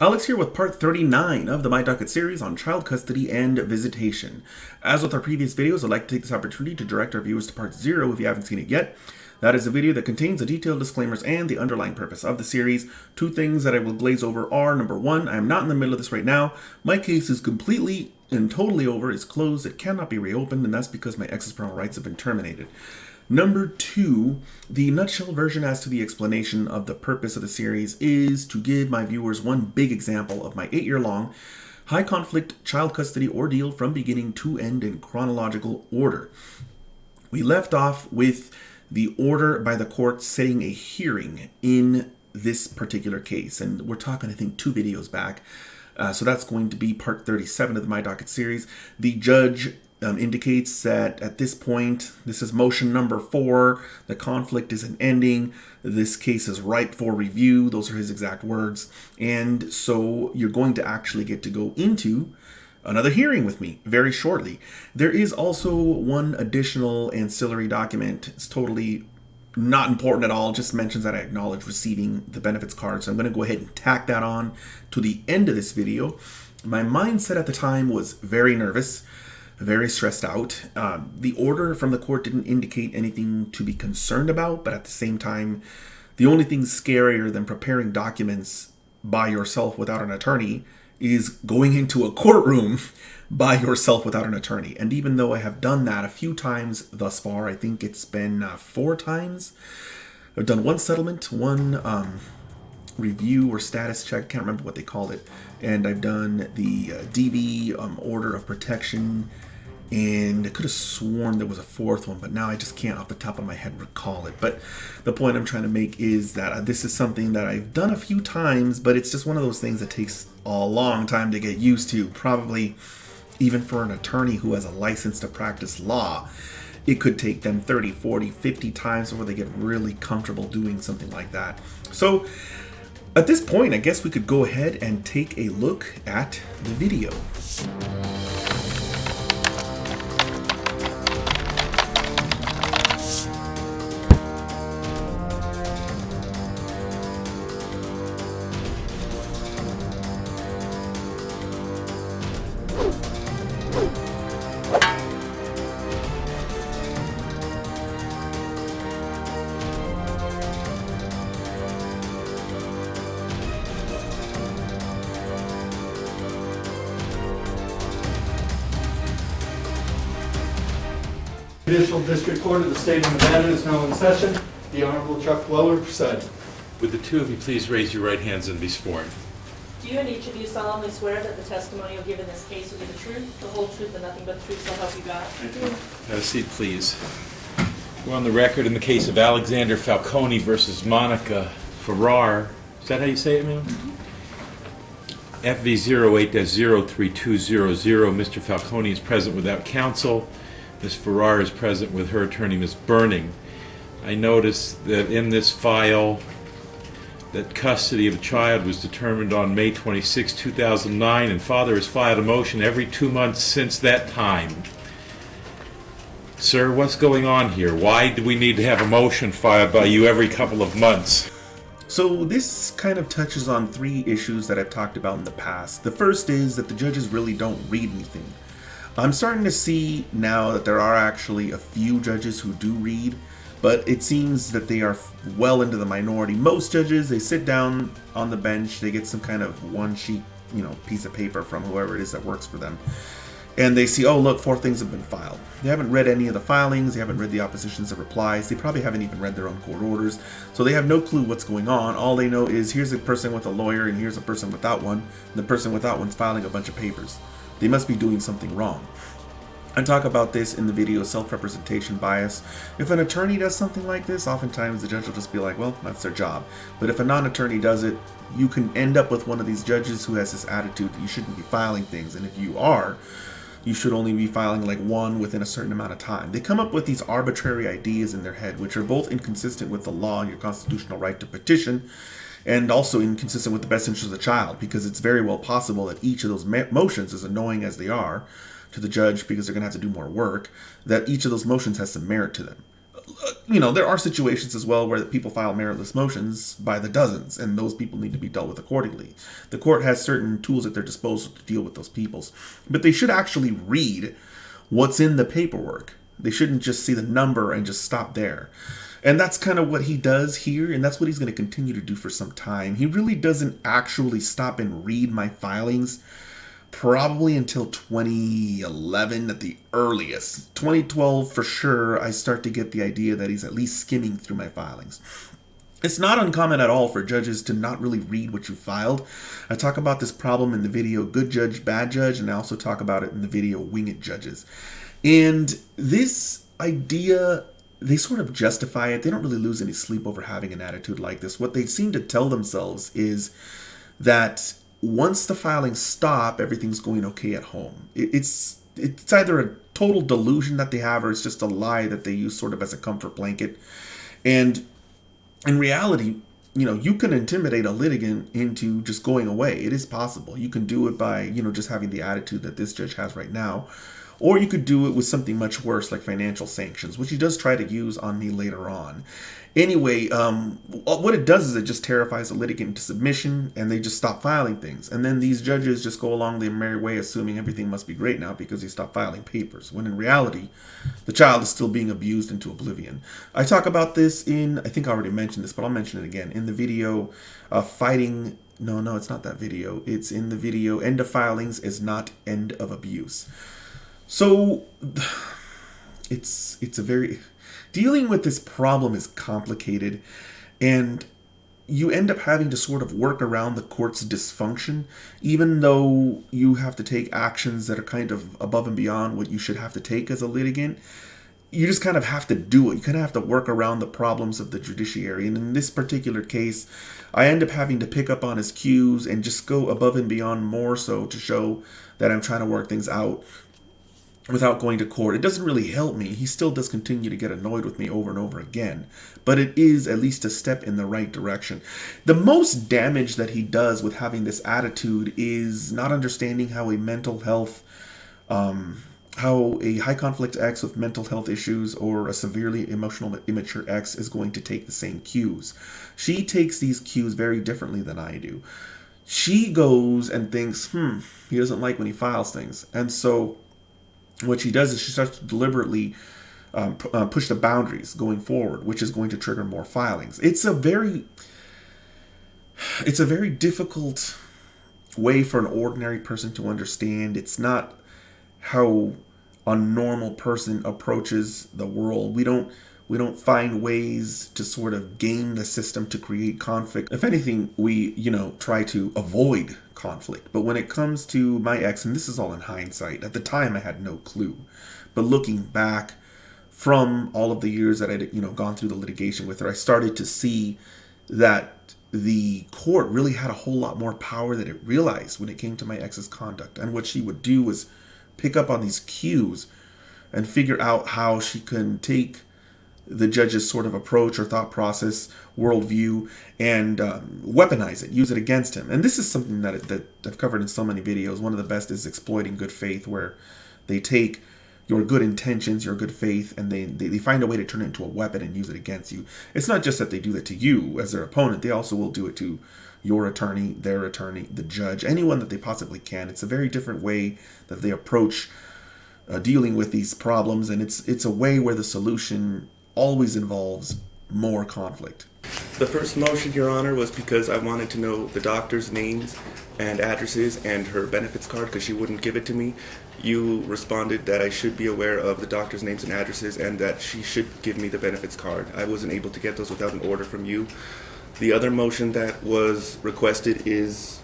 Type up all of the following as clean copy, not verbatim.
Alex here with part 39 of the My Docket series on child custody and visitation. As with our previous videos, I'd like to take this opportunity to direct our viewers to part 0 if you haven't seen it yet. That is a video that contains the detailed disclaimers and the underlying purpose of the series. Two things that I will glaze over are, number one, I am not in the middle of this right now. My case is completely and totally over. It's closed. It cannot be reopened, and that's because my ex's parental rights have been terminated. Number two, the nutshell version as to the explanation of the purpose of the series is to give my viewers one big example of my 8-year-long high conflict child custody ordeal from beginning to end in chronological order. We left off with the order by the court setting a hearing in this particular case, and we're talking, I think, 2 videos back. So that's going to be part 37 of the My Docket series. The judge indicates that at this point, this is motion number 4, the conflict isn't ending, this case is ripe for review, those are his exact words, and so you're going to actually get to go into another hearing with me very shortly. There is also one additional ancillary document. It's totally not important at all, just mentions that I acknowledge receiving the benefits card, so I'm going to go ahead and tack that on to the end of this video. My mindset at the time was very nervous, very stressed out. The order from the court didn't indicate anything to be concerned about, but at the same time, the only thing scarier than preparing documents by yourself without an attorney is going into a courtroom by yourself without an attorney. And even though I have done that a few times thus far, I think it's been 4 times. I've done one settlement, one review or status check, can't remember what they called it, and I've done the DV order of protection, and I could have sworn there was a 4th one, but now I just can't off the top of my head recall it. But the point I'm trying to make is that this is something that I've done a few times, but it's just one of those things that takes a long time to get used to, probably even for an attorney who has a license to practice law. It could take them 30, 40, 50 times before they get really comfortable doing something like that. So at this point, I guess we could go ahead and take a look at the video. Judicial District Court of the State of Nevada is now in session. The Honorable Chuck Weller presiding. Would the two of you please raise your right hands and be sworn? Do you and each of you solemnly swear that the testimony you'll give in this case will be the truth, the whole truth, and nothing but the truth, so help you God? I do. Have a seat, please. We're on the record in the case of Alexander Falcone versus Monica Farrar. Is that how you say it, ma'am? FV08-03200. Mr. Falcone is present without counsel. Ms. Farrar is present with her attorney, Ms. Berning. I noticed that in this file that custody of the child was determined on May 26, 2009, and father has filed a motion every 2 months since that time. Sir, what's going on here? Why do we need to have a motion filed by you every couple of months? So this kind of touches on 3 issues that I've talked about in the past. The first is that the judges really don't read anything. I'm starting to see now that there are actually a few judges who do read, but it seems that they are well into the minority. Most judges, they sit down on the bench, they get some kind of one sheet, piece of paper from whoever it is that works for them, and they see, oh look, 4 things have been filed. They haven't read any of the filings, they haven't read the oppositions of replies, they probably haven't even read their own court orders, so they have no clue what's going on. All they know is here's a person with a lawyer and here's a person without one, and the person without one's filing a bunch of papers. They must be doing something wrong. I talk about this in the video self-representation bias. If an attorney does something like this, oftentimes the judge will just be like, well, that's their job. But if a non-attorney does it, you can end up with one of these judges who has this attitude that you shouldn't be filing things. And if you are, you should only be filing like 1 within a certain amount of time. They come up with these arbitrary ideas in their head, which are both inconsistent with the law and your constitutional right to petition, and also inconsistent with the best interest of the child, because it's very well possible that each of those motions, as annoying as they are to the judge because they're going to have to do more work, that each of those motions has some merit to them. there are situations as well where people file meritless motions by the dozens, and those people need to be dealt with accordingly. The court has certain tools at their disposal to deal with those peoples, but they should actually read what's in the paperwork. They shouldn't just see the number and just stop there. And that's kind of what he does here, and that's what he's going to continue to do for some time. He really doesn't actually stop and read my filings probably until 2011 at the earliest. 2012 for sure, I start to get the idea that he's at least skimming through my filings. It's not uncommon at all for judges to not really read what you filed. I talk about this problem in the video Good Judge, Bad Judge, and I also talk about it in the video Wing It Judges. And this idea, they sort of justify it. They don't really lose any sleep over having an attitude like this. What they seem to tell themselves is that once the filings stop, everything's going okay at home. It's either a total delusion that they have, or it's just a lie that they use sort of as a comfort blanket. And in reality, you can intimidate a litigant into just going away. It is possible. You can do it by, just having the attitude that this judge has right now. Or you could do it with something much worse, like financial sanctions, which he does try to use on me later on. Anyway, what it does is it just terrifies the litigant into submission, and they just stop filing things. And then these judges just go along their merry way, assuming everything must be great now because they stopped filing papers, when in reality, the child is still being abused into oblivion. I talk about this in, I think I already mentioned this, but I'll mention it again, in the video fighting... No, it's not that video. It's in the video End of Filings is Not End of Abuse. So, it's a very... Dealing with this problem is complicated, and you end up having to sort of work around the court's dysfunction, even though you have to take actions that are kind of above and beyond what you should have to take as a litigant. You just kind of have to do it. You kind of have to work around the problems of the judiciary. And in this particular case, I end up having to pick up on his cues and just go above and beyond more so to show that I'm trying to work things out without going to court. It doesn't really help me. He still does continue to get annoyed with me over and over again, but it is at least a step in the right direction. The most damage that he does with having this attitude is not understanding how a mental health, how a high conflict ex with mental health issues or a severely emotional immature ex is going to take the same cues. She takes these cues very differently than I do. She goes and thinks, he doesn't like when he files things. And so what she does is she starts to deliberately push the boundaries going forward, which is going to trigger more filings. It's a very difficult way for an ordinary person to understand. It's not how a normal person approaches the world. We don't find ways to sort of game the system to create conflict. If anything, we, try to avoid conflict. But when it comes to my ex, and this is all in hindsight, at the time I had no clue. But looking back from all of the years that I'd, gone through the litigation with her, I started to see that the court really had a whole lot more power than it realized when it came to my ex's conduct. And what she would do was pick up on these cues and figure out how she can take the judge's sort of approach or thought process, worldview, and weaponize it, use it against him. And this is something that I've covered in so many videos. One of the best is exploiting good faith, where they take your good intentions, your good faith, and they find a way to turn it into a weapon and use it against you. It's not just that they do that to you as their opponent. They also will do it to your attorney, their attorney, the judge, anyone that they possibly can. It's a very different way that they approach dealing with these problems, and it's a way where the solution always involves more conflict. The first motion, Your Honor, was because I wanted to know the doctor's names and addresses and her benefits card because she wouldn't give it to me. You responded that I should be aware of the doctor's names and addresses and that she should give me the benefits card. I wasn't able to get those without an order from you. The other motion that was requested is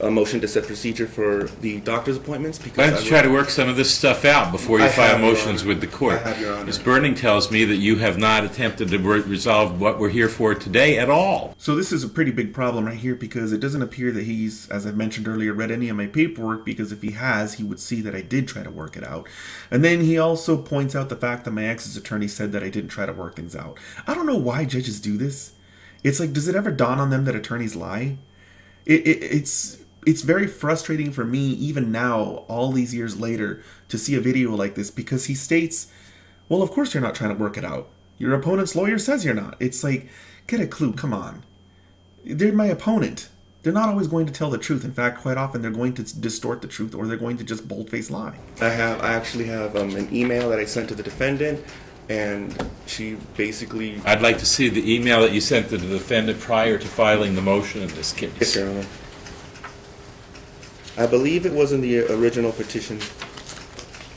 a motion to set procedure for the doctor's appointments. Because why don't you try to work some of this stuff out before you file motions with the court? I have, Your Honor. Ms. Berning tells me that you have not attempted to resolve what we're here for today at all. So this is a pretty big problem right here, because it doesn't appear that he's, as I've mentioned earlier, read any of my paperwork, because if he has, he would see that I did try to work it out. And then he also points out the fact that my ex's attorney said that I didn't try to work things out. I don't know why judges do this. It's like, does it ever dawn on them that attorneys lie? It's very frustrating for me, even now, all these years later, to see a video like this, because he states, well, of course you're not trying to work it out. Your opponent's lawyer says you're not. It's like, get a clue, come on. They're my opponent. They're not always going to tell the truth. In fact, quite often they're going to distort the truth, or they're going to just bold-faced lie. I actually have an email that I sent to the defendant, and she basically... I'd like to see the email that you sent to the defendant prior to filing the motion in this case. Yes, Your Honor. I believe it was in the original petition,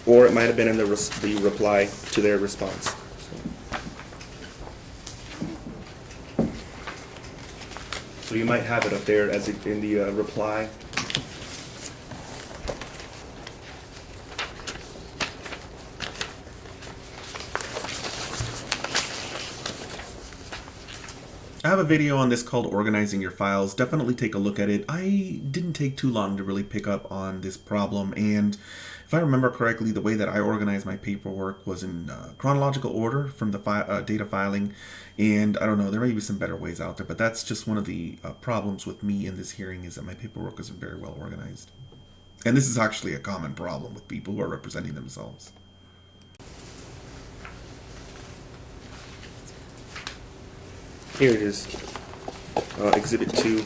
or it might have been in the reply to their response. So you might have it up there as in the reply. I have a video on this called Organizing Your Files. Definitely take a look at it. I didn't take too long to really pick up on this problem, and if I remember correctly, the way that I organized my paperwork was in chronological order from the data filing, and I don't know, there may be some better ways out there, but that's just one of the problems with me in this hearing, is that my paperwork isn't very well organized. And this is actually a common problem with people who are representing themselves. Here it is, Exhibit 2.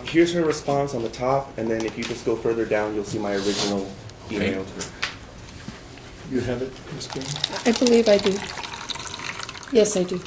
Here's her response on the top, and then if you just go further down, you'll see my original email to her. You have it, Ms. Berning? I believe I do. Yes, I do.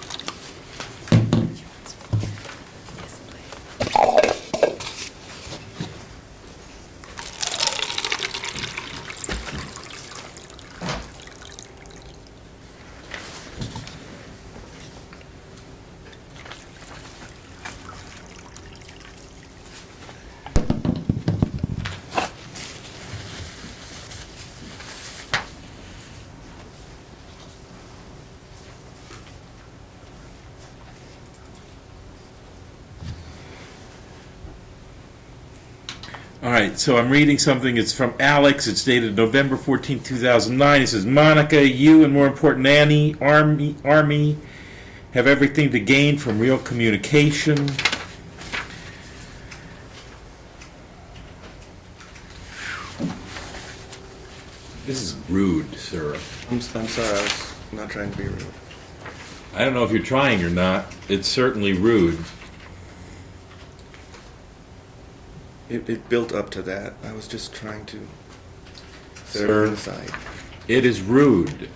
All right, so I'm reading something. It's from Alex. It's dated November 14, 2009. It says, Monica, you and more important Annie, Army have everything to gain from real communication. This is rude, sir. I'm sorry, I was not trying to be rude. I don't know if you're trying or not. It's certainly rude. It built up to that. I was just trying to set Sir, it aside. it is rude.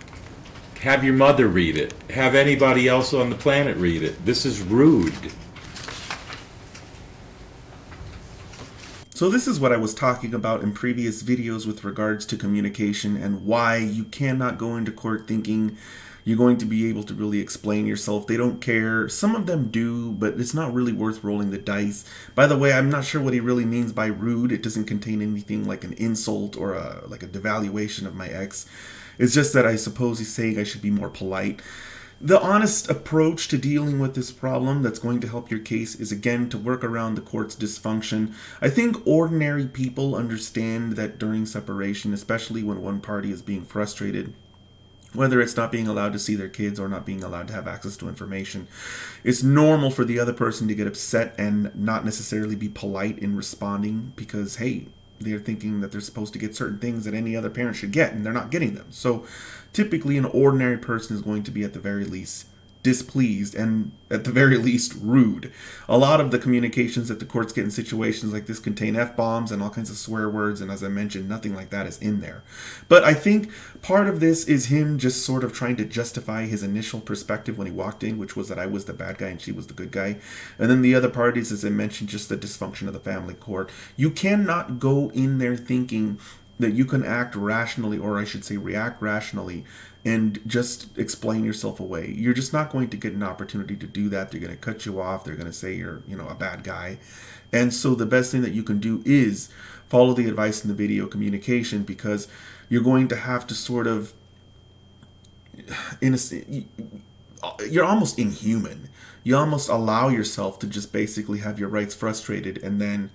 Have your mother read it. Have anybody else on the planet read it. This is rude. So this is what I was talking about in previous videos with regards to communication and why you cannot go into court thinking you're going to be able to really explain yourself. They don't care. Some of them do, but it's not really worth rolling the dice. By the way, I'm not sure what he really means by rude. It doesn't contain anything like an insult or like a devaluation of my ex. It's just that I suppose he's saying I should be more polite. The honest approach to dealing with this problem that's going to help your case is, again, to work around the court's dysfunction. I think ordinary people understand that during separation, especially when one party is being frustrated, whether it's not being allowed to see their kids or not being allowed to have access to information, it's normal for the other person to get upset and not necessarily be polite in responding because, hey, they're thinking that they're supposed to get certain things that any other parent should get, and they're not getting them. So typically an ordinary person is going to be at the very least displeased and at the very least rude. A lot of the communications that the courts get in situations like this contain F-bombs and all kinds of swear words, and as I mentioned, nothing like that is in there. But I think part of this is him just sort of trying to justify his initial perspective when he walked in, which was that I was the bad guy and she was the good guy. And then the other part is, as I mentioned, just the dysfunction of the family court. You cannot go in there thinking that you can act rationally, or I should say react rationally, and just explain yourself away. You're just not going to get an opportunity to do that. They're going to cut you off. They're going to say you're, a bad guy. And so the best thing that you can do is follow the advice in the video communication, because you're going to have to sort of, you're almost inhuman. You almost allow yourself to just basically have your rights frustrated and then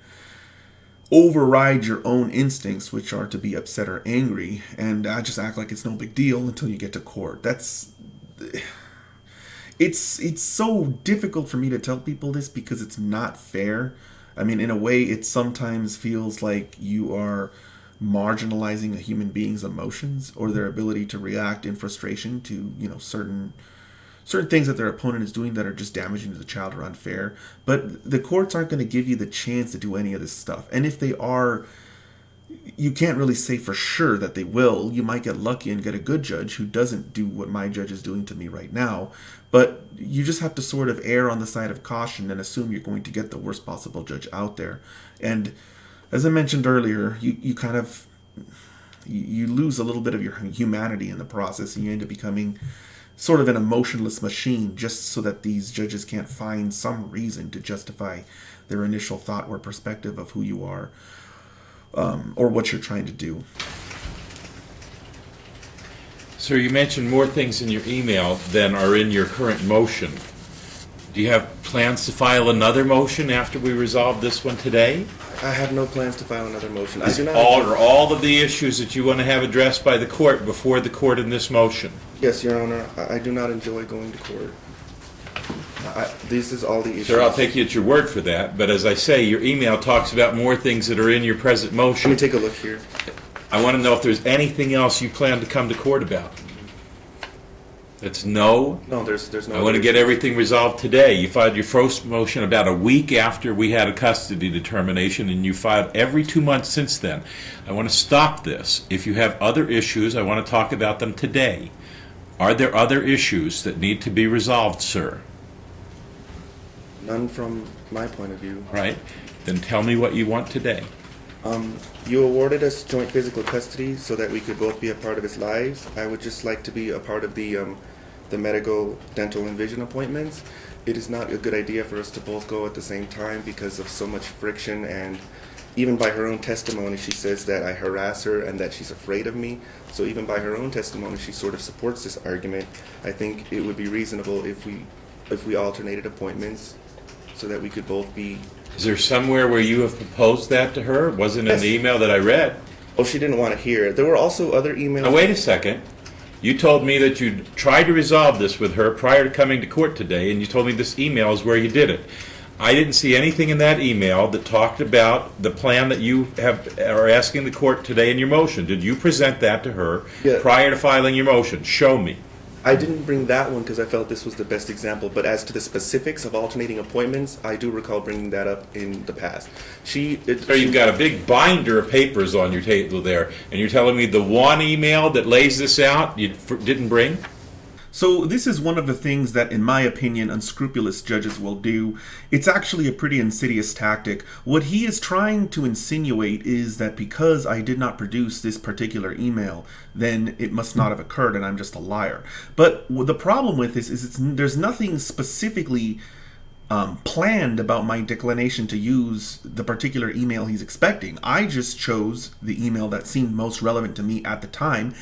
override your own instincts, which are to be upset or angry, and just act like it's no big deal until you get to court. It's so difficult for me to tell people this because it's not fair. I mean, in a way, it sometimes feels like you are marginalizing a human being's emotions or their ability to react in frustration to, certain things that their opponent is doing that are just damaging to the child or unfair. But the courts aren't going to give you the chance to do any of this stuff. And if they are, you can't really say for sure that they will. You might get lucky and get a good judge who doesn't do what my judge is doing to me right now. But you just have to sort of err on the side of caution and assume you're going to get the worst possible judge out there. And as I mentioned earlier, you kind of, you lose a little bit of your humanity in the process, and you end up becoming sort of an emotionless machine just so that these judges can't find some reason to justify their initial thought or perspective of who you are, or what you're trying to do. Sir, you mentioned more things in your email than are in your current motion. Do you have plans to file another motion after we resolve this one today? I have no plans to file another motion. I do not. All of the issues that you want to have addressed by the court before the court in this motion? Yes, Your Honor. I do not enjoy going to court. This is all the issues. Sir, I'll take you at your word for that, but as I say, your email talks about more things that are in your present motion. Let me take a look here. I want to know if there's anything else you plan to come to court about. It's no? No, there's no. I want to get everything resolved today. You filed your first motion about a week after we had a custody determination, and you filed every 2 months since then. I want to stop this. If you have other issues, I want to talk about them today. Are there other issues that need to be resolved, sir? None from my point of view. Right. Then tell me what you want today. You awarded us joint physical custody so that we could both be a part of his lives. I would just like to be a part of the medical, dental, and vision appointments. It is not a good idea for us to both go at the same time because of so much friction, and even by her own testimony, she says that I harass her and that she's afraid of me. So even by her own testimony, she sort of supports this argument. I think it would be reasonable if we alternated appointments so that we could both be. Is there somewhere where you have proposed that to her? It wasn't in the email that I read. Oh, she didn't want to hear it. There were also other emails. Now, wait a second. You told me that you tried to resolve this with her prior to coming to court today, and you told me this email is where you did it. I didn't see anything in that email that talked about the plan that you are asking the court today in your motion. Did you present that to her prior to filing your motion? Show me. I didn't bring that one because I felt this was the best example, but as to the specifics of alternating appointments, I do recall bringing that up in the past. So you've got a big binder of papers on your table there, and you're telling me the one email that lays this out you didn't bring? So this is one of the things that, in my opinion, unscrupulous judges will do. It's actually a pretty insidious tactic. What he is trying to insinuate is that because I did not produce this particular email, then it must not have occurred and I'm just a liar. But the problem with this is there's nothing specifically planned about my declination to use the particular email he's expecting. I just chose the email that seemed most relevant to me at the time,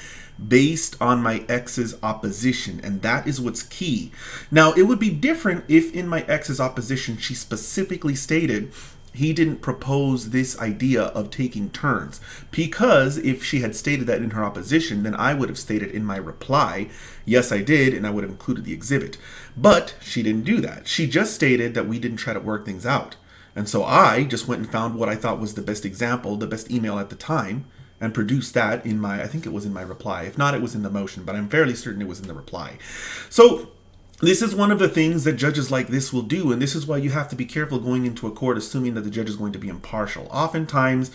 based on my ex's opposition, and that is what's key. Now, it would be different if in my ex's opposition she specifically stated he didn't propose this idea of taking turns, because if she had stated that in her opposition, then I would have stated in my reply, yes I did, and I would have included the exhibit. But she didn't do that. She just stated that we didn't try to work things out. And so I just went and found what I thought was the best example, the best email at the time, and produced that in my, I think it was in my reply. If not, it was in the motion, but I'm fairly certain it was in the reply. So this is one of the things that judges like this will do, and this is why you have to be careful going into a court assuming that the judge is going to be impartial. Oftentimes,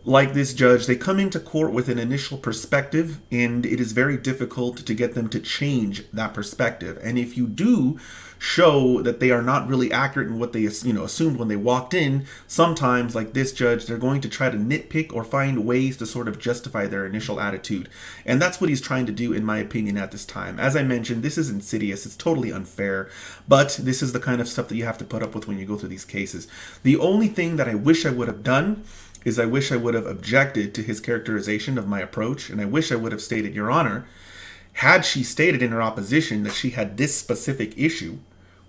like this judge, they come into court with an initial perspective, and it is very difficult to get them to change that perspective. And if you do show that they are not really accurate in what they assumed when they walked in, sometimes, like this judge, they're going to try to nitpick or find ways to sort of justify their initial attitude. And that's what he's trying to do, in my opinion, at this time. As I mentioned, this is insidious. It's totally unfair. But this is the kind of stuff that you have to put up with when you go through these cases. The only thing that I wish I would have done is I wish I would have objected to his characterization of my approach, and I wish I would have stated, Your Honor, had she stated in her opposition that she had this specific issue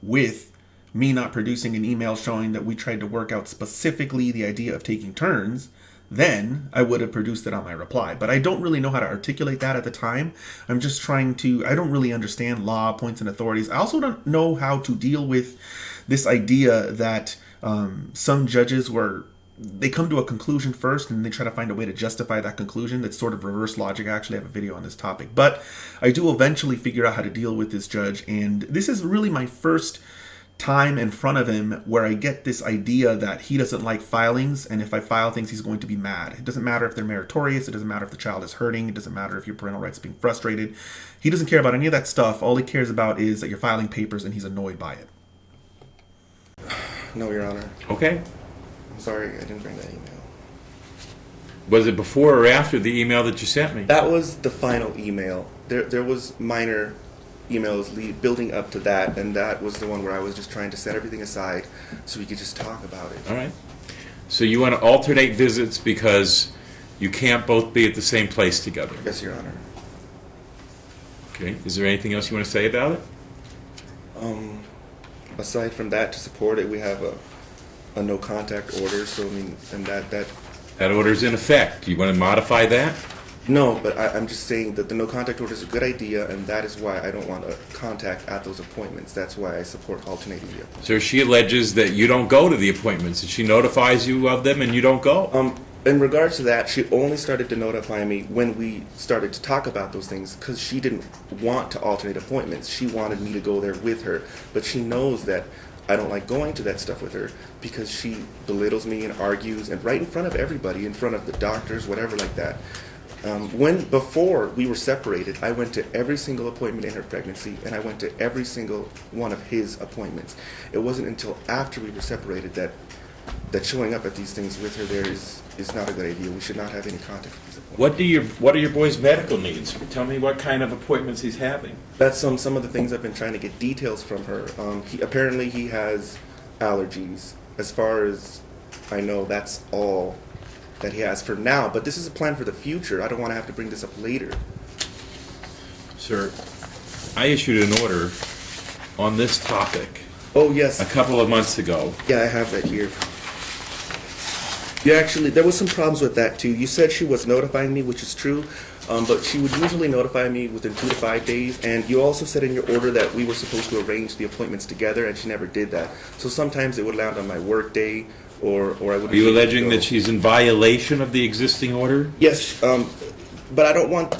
with me not producing an email showing that we tried to work out specifically the idea of taking turns, then I would have produced it on my reply. But I don't really know how to articulate that at the time. I'm just trying to, I don't really understand law, points, and authorities. I also don't know how to deal with this idea that some judges were they come to a conclusion first and they try to find a way to justify that conclusion. That's sort of reverse logic. I actually have a video on this topic. But I do eventually figure out how to deal with this judge. And this is really my first time in front of him where I get this idea that he doesn't like filings, and if I file things, he's going to be mad. It doesn't matter if they're meritorious. It doesn't matter if the child is hurting. It doesn't matter if your parental rights are being frustrated. He doesn't care about any of that stuff. All he cares about is that you're filing papers, and he's annoyed by it. No, Your Honor. Okay. I'm sorry, I didn't bring that email. Was it before or after the email that you sent me? That was the final email. There was minor emails building up to that, and that was the one where I was just trying to set everything aside so we could just talk about it. All right. So you want to alternate visits because you can't both be at the same place together. Yes, Your Honor. Okay. Is there anything else you want to say about it? Aside from that, to support it, we have a no contact order. So I mean, and that That order's in effect. Do you want to modify that? no, but I'm just saying that the no contact order is a good idea, and that is why I don't want a contact at those appointments. That's why I support alternating the appointments. So she alleges that you don't go to the appointments, and she notifies you of them, and you don't go. In regards to that, she only started to notify me when we started to talk about those things because she didn't want to alternate appointments. She wanted me to go there with her, but she knows that I don't like going to that stuff with her because she belittles me and argues, and right in front of everybody, in front of the doctors, whatever like that. Before we were separated, I went to every single appointment in her pregnancy, and I went to every single one of his appointments. It wasn't until after we were separated that showing up at these things with her there is not a good idea. We should not have any contact with these appointments. What are your boy's medical needs? Tell me what kind of appointments he's having. That's some of the things I've been trying to get details from her. Apparently he has allergies. As far as I know, that's all that he has for now. But this is a plan for the future. I don't want to have to bring this up later. Sir, I issued an order on this topic Oh, yes. a couple of months ago. Yeah, I have that here. Yeah, actually, there was some problems with that, too. You said she was notifying me, which is true, but she would usually notify me within 2 to 5 days, and you also said in your order that we were supposed to arrange the appointments together, and she never did that. So sometimes it would land on my work day, or I would... Are you alleging that she's in violation of the existing order? Yes, but I don't want...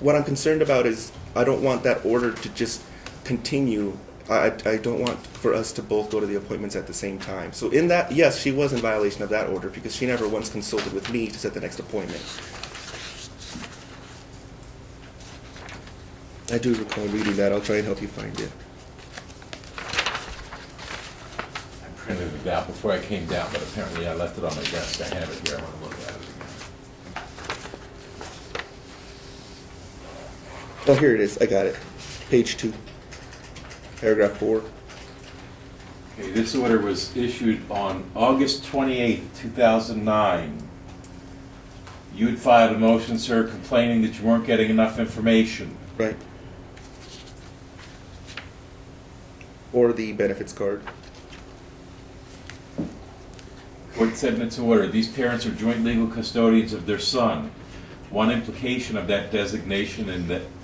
What I'm concerned about is I don't want that order to just continue. I don't want for us to both go to the appointments at the same time. So in that, yes, she was in violation of that order because she never once consulted with me to set the next appointment. I do recall reading that. I'll try and help you find it. I printed it out before I came down, but apparently I left it on my desk. I have it here. I want to look at it again. Oh, here it is. I got it. Page 2. Paragraph 4. Okay, this order was issued on August 28th, 2009. You had filed a motion, sir, complaining that you weren't getting enough information. Right. Or the benefits card. Court said in its order, these parents are joint legal custodians of their son. One implication of that designation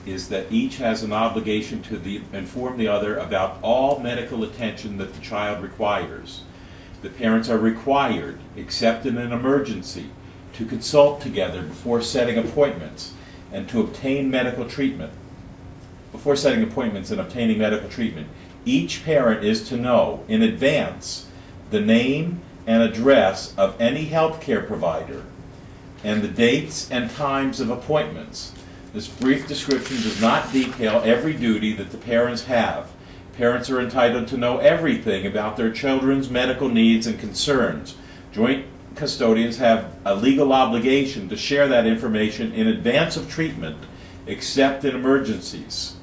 is that each has an obligation to inform the other about all medical attention that the child requires. The parents are required, except in an emergency, to consult together before setting appointments and to obtain medical treatment. Before setting appointments and obtaining medical treatment, each parent is to know in advance the name and address of any health care provider and the dates and times of appointments. This brief description does not detail every duty that the parents have. Parents are entitled to know everything about their children's medical needs and concerns. Joint custodians have a legal obligation to share that information in advance of treatment, except in emergencies.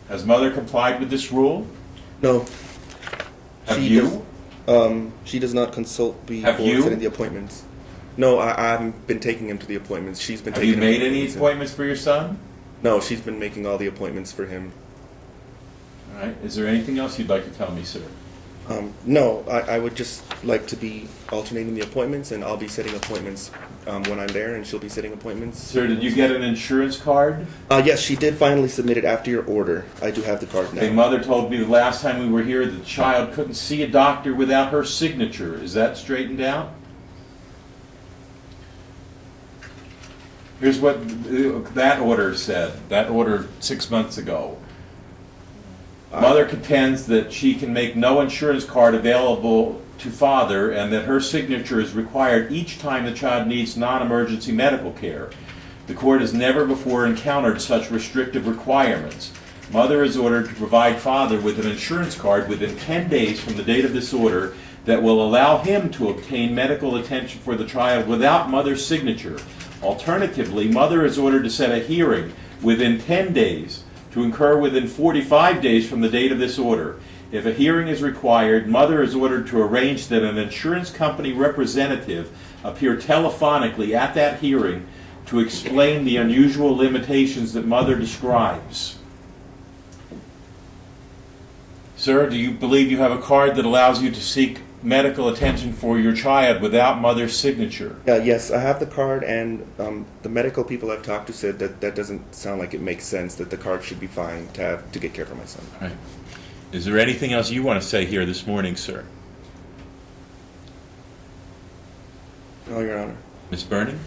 Has mother complied with this rule? No. Have She you? She does not consult before Have you? setting the appointments. No, I've been taking him to the appointments. She's been Have taking you him to made the any appointments for your son? No, she's been making all the appointments for him. All right. Is there anything else you'd like to tell me, sir? No, I would just like to be alternating the appointments, and I'll be setting appointments when I'm there, and she'll be setting appointments. Sir, did you get an insurance card? Yes, she did finally submit it after your order. I do have the card now. The mother told me the last time we were here that the child couldn't see a doctor without her signature. Is that straightened out? Here's what that order said, that order 6 months ago. Mother contends that she can make no insurance card available to father and that her signature is required each time the child needs non-emergency medical care. The court has never before encountered such restrictive requirements. Mother is ordered to provide father with an insurance card within 10 days from the date of this order that will allow him to obtain medical attention for the child without mother's signature. Alternatively, mother is ordered to set a hearing within 10 days to occur within 45 days from the date of this order. If a hearing is required, mother is ordered to arrange that an insurance company representative appear telephonically at that hearing to explain the unusual limitations that mother describes. Sir, do you believe you have a card that allows you to seek medical attention for your child without mother's signature? Yes, I have the card, and the medical people I've talked to said that doesn't sound like it makes sense, that the card should be fine to get care for my son. All right. Is there anything else you want to say here this morning, sir? No, Your Honor. Ms. Berning?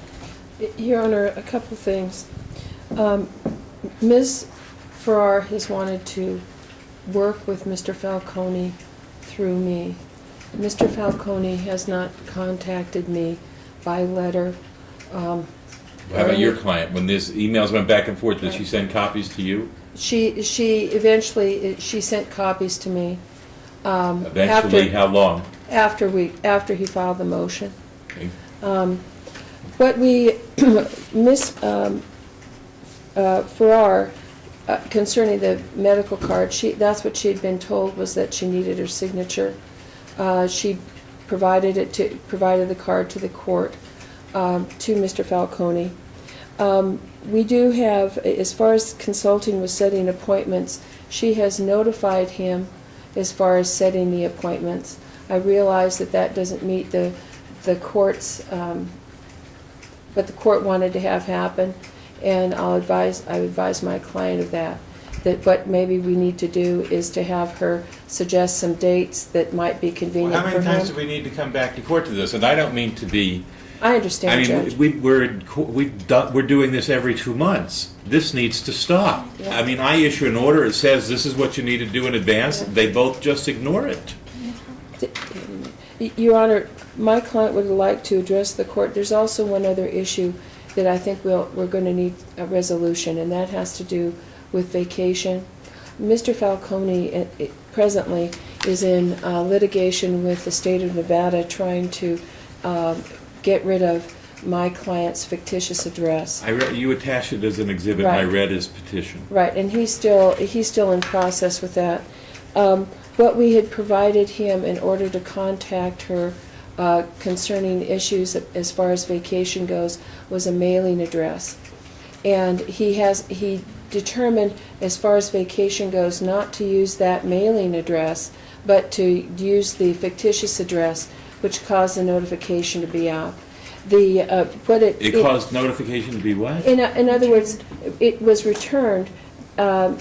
Your Honor, a couple things. Ms. Farrar has wanted to work with Mr. Falcone through me. Mr. Falcone has not contacted me by letter. How about your client? When these emails went back and forth, did she send copies to you? She eventually sent copies to me. Eventually, how long? After he filed the motion. Okay. What we, Miss Farrar, concerning the medical card, that's what she had been told, was that she needed her signature. She provided the card to the court, to Mr. Falcone. We do have, as far as consulting with setting appointments, she has notified him as far as setting the appointments. I realize that doesn't meet the court's, what the court wanted to have happen, and I advise my client of that what maybe we need to do is to have her suggest some dates that might be convenient for him. How many times do we need to come back to court to this? And I don't mean to be... I understand, Judge. We're doing this every 2 months. This needs to stop. Yeah. I mean, I issue an order, it says this is what you need to do in advance. Yeah. They both just ignore it. Your Honor, my client would like to address the court. There's also one other issue that I think we're going to need a resolution, and that has to do with vacation. Mr. Falcone presently is in litigation with the state of Nevada trying to get rid of my client's fictitious address. You attached it as an exhibit, Right. and I read his petition. Right, and he's still in process with that. What we had provided him in order to contact her concerning issues as far as vacation goes was a mailing address. And he determined, as far as vacation goes, not to use that mailing address, but to use the fictitious address, which caused the notification to be out. It caused notification to be what? In other words, it was returned.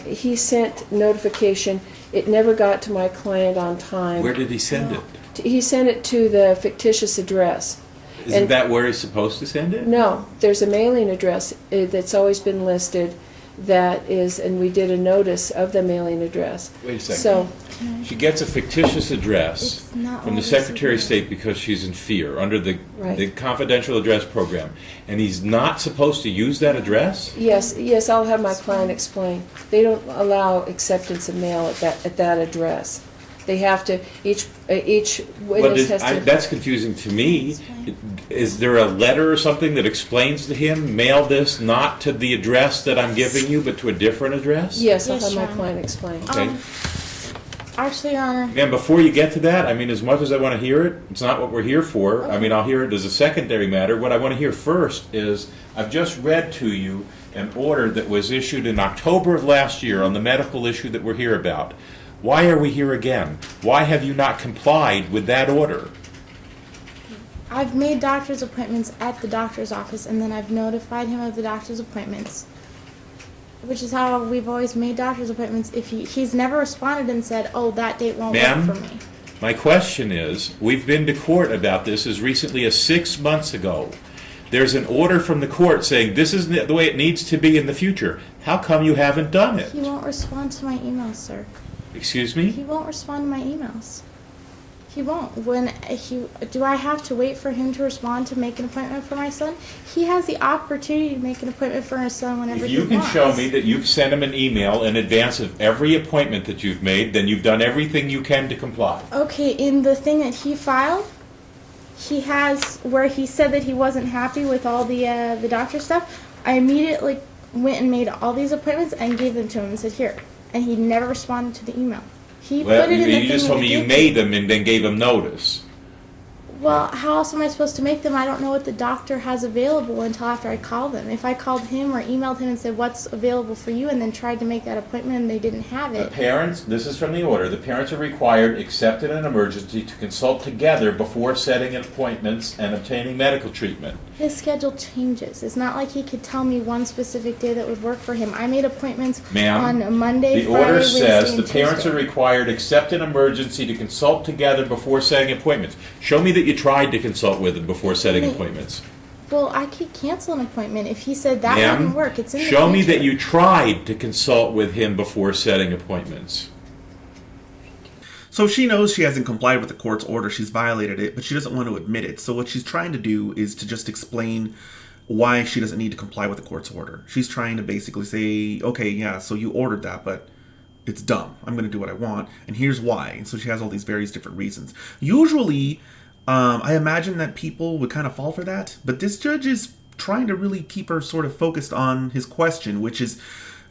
He sent notification. It never got to my client on time. Where did he send it? He sent it to the fictitious address. Isn't that where he's supposed to send it? No, there's a mailing address that's always been listed. That is, and we did a notice of the mailing address. Wait a second. So, she gets a fictitious address It's not from the always Secretary of right. State because she's in fear under the Right. confidential address program, and he's not supposed to use that address? yes, I'll have my client explain. They don't allow acceptance of mail at that address. They have to, each witness has to... That's confusing to me. Is there a letter or something that explains to him, mail this not to the address that I'm giving you, but to a different address? Yes, I'll Yes, have my Your Honor. client explain. Okay. Actually, Your Honor, And before you get to that, I mean, as much as I want to hear it, it's not what we're here for. I mean, I'll hear it as a secondary matter. What I want to hear first is, I've just read to you an order that was issued in October of last year on the medical issue that we're here about. Why are we here again? Why have you not complied with that order? I've made doctor's appointments at the doctor's office, and then I've notified him of the doctor's appointments, which is how we've always made doctor's appointments. If he's never responded and said, "Oh, that date won't Ma'am? work for me." My question is, we've been to court about this as recently as 6 months ago. There's an order from the court saying this is the way it needs to be in the future. How come you haven't done it? He won't respond to my emails, sir. Excuse He me? won't respond to my emails. He won't. Do I have to wait for him to respond to make an appointment for my son? He has the opportunity to make an appointment for his son whenever If he you can wants. show me that you've sent him an email in advance of every appointment that you've made, then you've done everything you can to comply. Okay, in the thing that he filed, he has where he said that he wasn't happy with all the doctor stuff. I immediately went and made all these appointments and gave them to him and said, "Here," and he never responded to the email. He Well, put it in the you thing just that told me he you gave made me. them and then gave him notice. Well, how else am I supposed to make them? I don't know what the doctor has available until after I call them. If I called him or emailed him and said, "What's available for you?" and then tried to make that appointment and they didn't have The it. parents, this is from the order, the parents are required, except in an emergency, to consult together before setting appointments and obtaining medical treatment. His schedule changes. It's not like he could tell me one specific day that would work for him. I made appointments Ma'am, on a Monday, the Friday, order Wednesday, says and the parents Tuesday. are required, except in emergency, to consult together before setting appointments. Show me that you tried to consult with him before setting Wait. appointments. Well, I could cancel an appointment if he said that Ma'am, wouldn't work. It's in the show me future. that you tried to consult with him before setting appointments. So she knows she hasn't complied with the court's order, she's violated it, but she doesn't want to admit it. So what she's trying to do is to just explain why she doesn't need to comply with the court's order. She's trying to basically say, okay, yeah, so you ordered that, but it's dumb. I'm going to do what I want, and here's why. And so she has all these various different reasons. Usually, I imagine that people would kind of fall for that, but this judge is trying to really keep her sort of focused on his question, which is,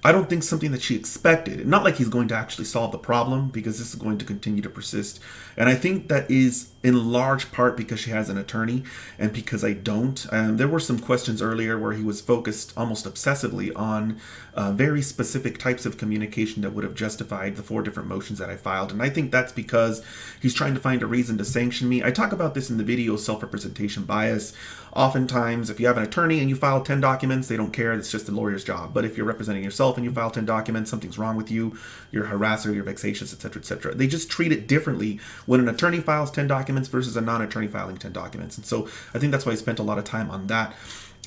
I don't think something that she expected. Not like he's going to actually solve the problem, because this is going to continue to persist. And I think that is in large part because she has an attorney and because I don't. There were some questions earlier where he was focused almost obsessively on very specific types of communication that would have justified the 4 different motions that I filed. And I think that's because he's trying to find a reason to sanction me. I talk about this in the video, self-representation bias. Oftentimes, if you have an attorney and you file 10 documents, they don't care. It's just the lawyer's job. But if you're representing yourself and you file 10 documents, something's wrong with you. You're a harasser, you're vexatious, etc., etc. They just treat it differently when an attorney files 10 documents versus a non-attorney filing 10 documents. And so I think that's why I spent a lot of time on that.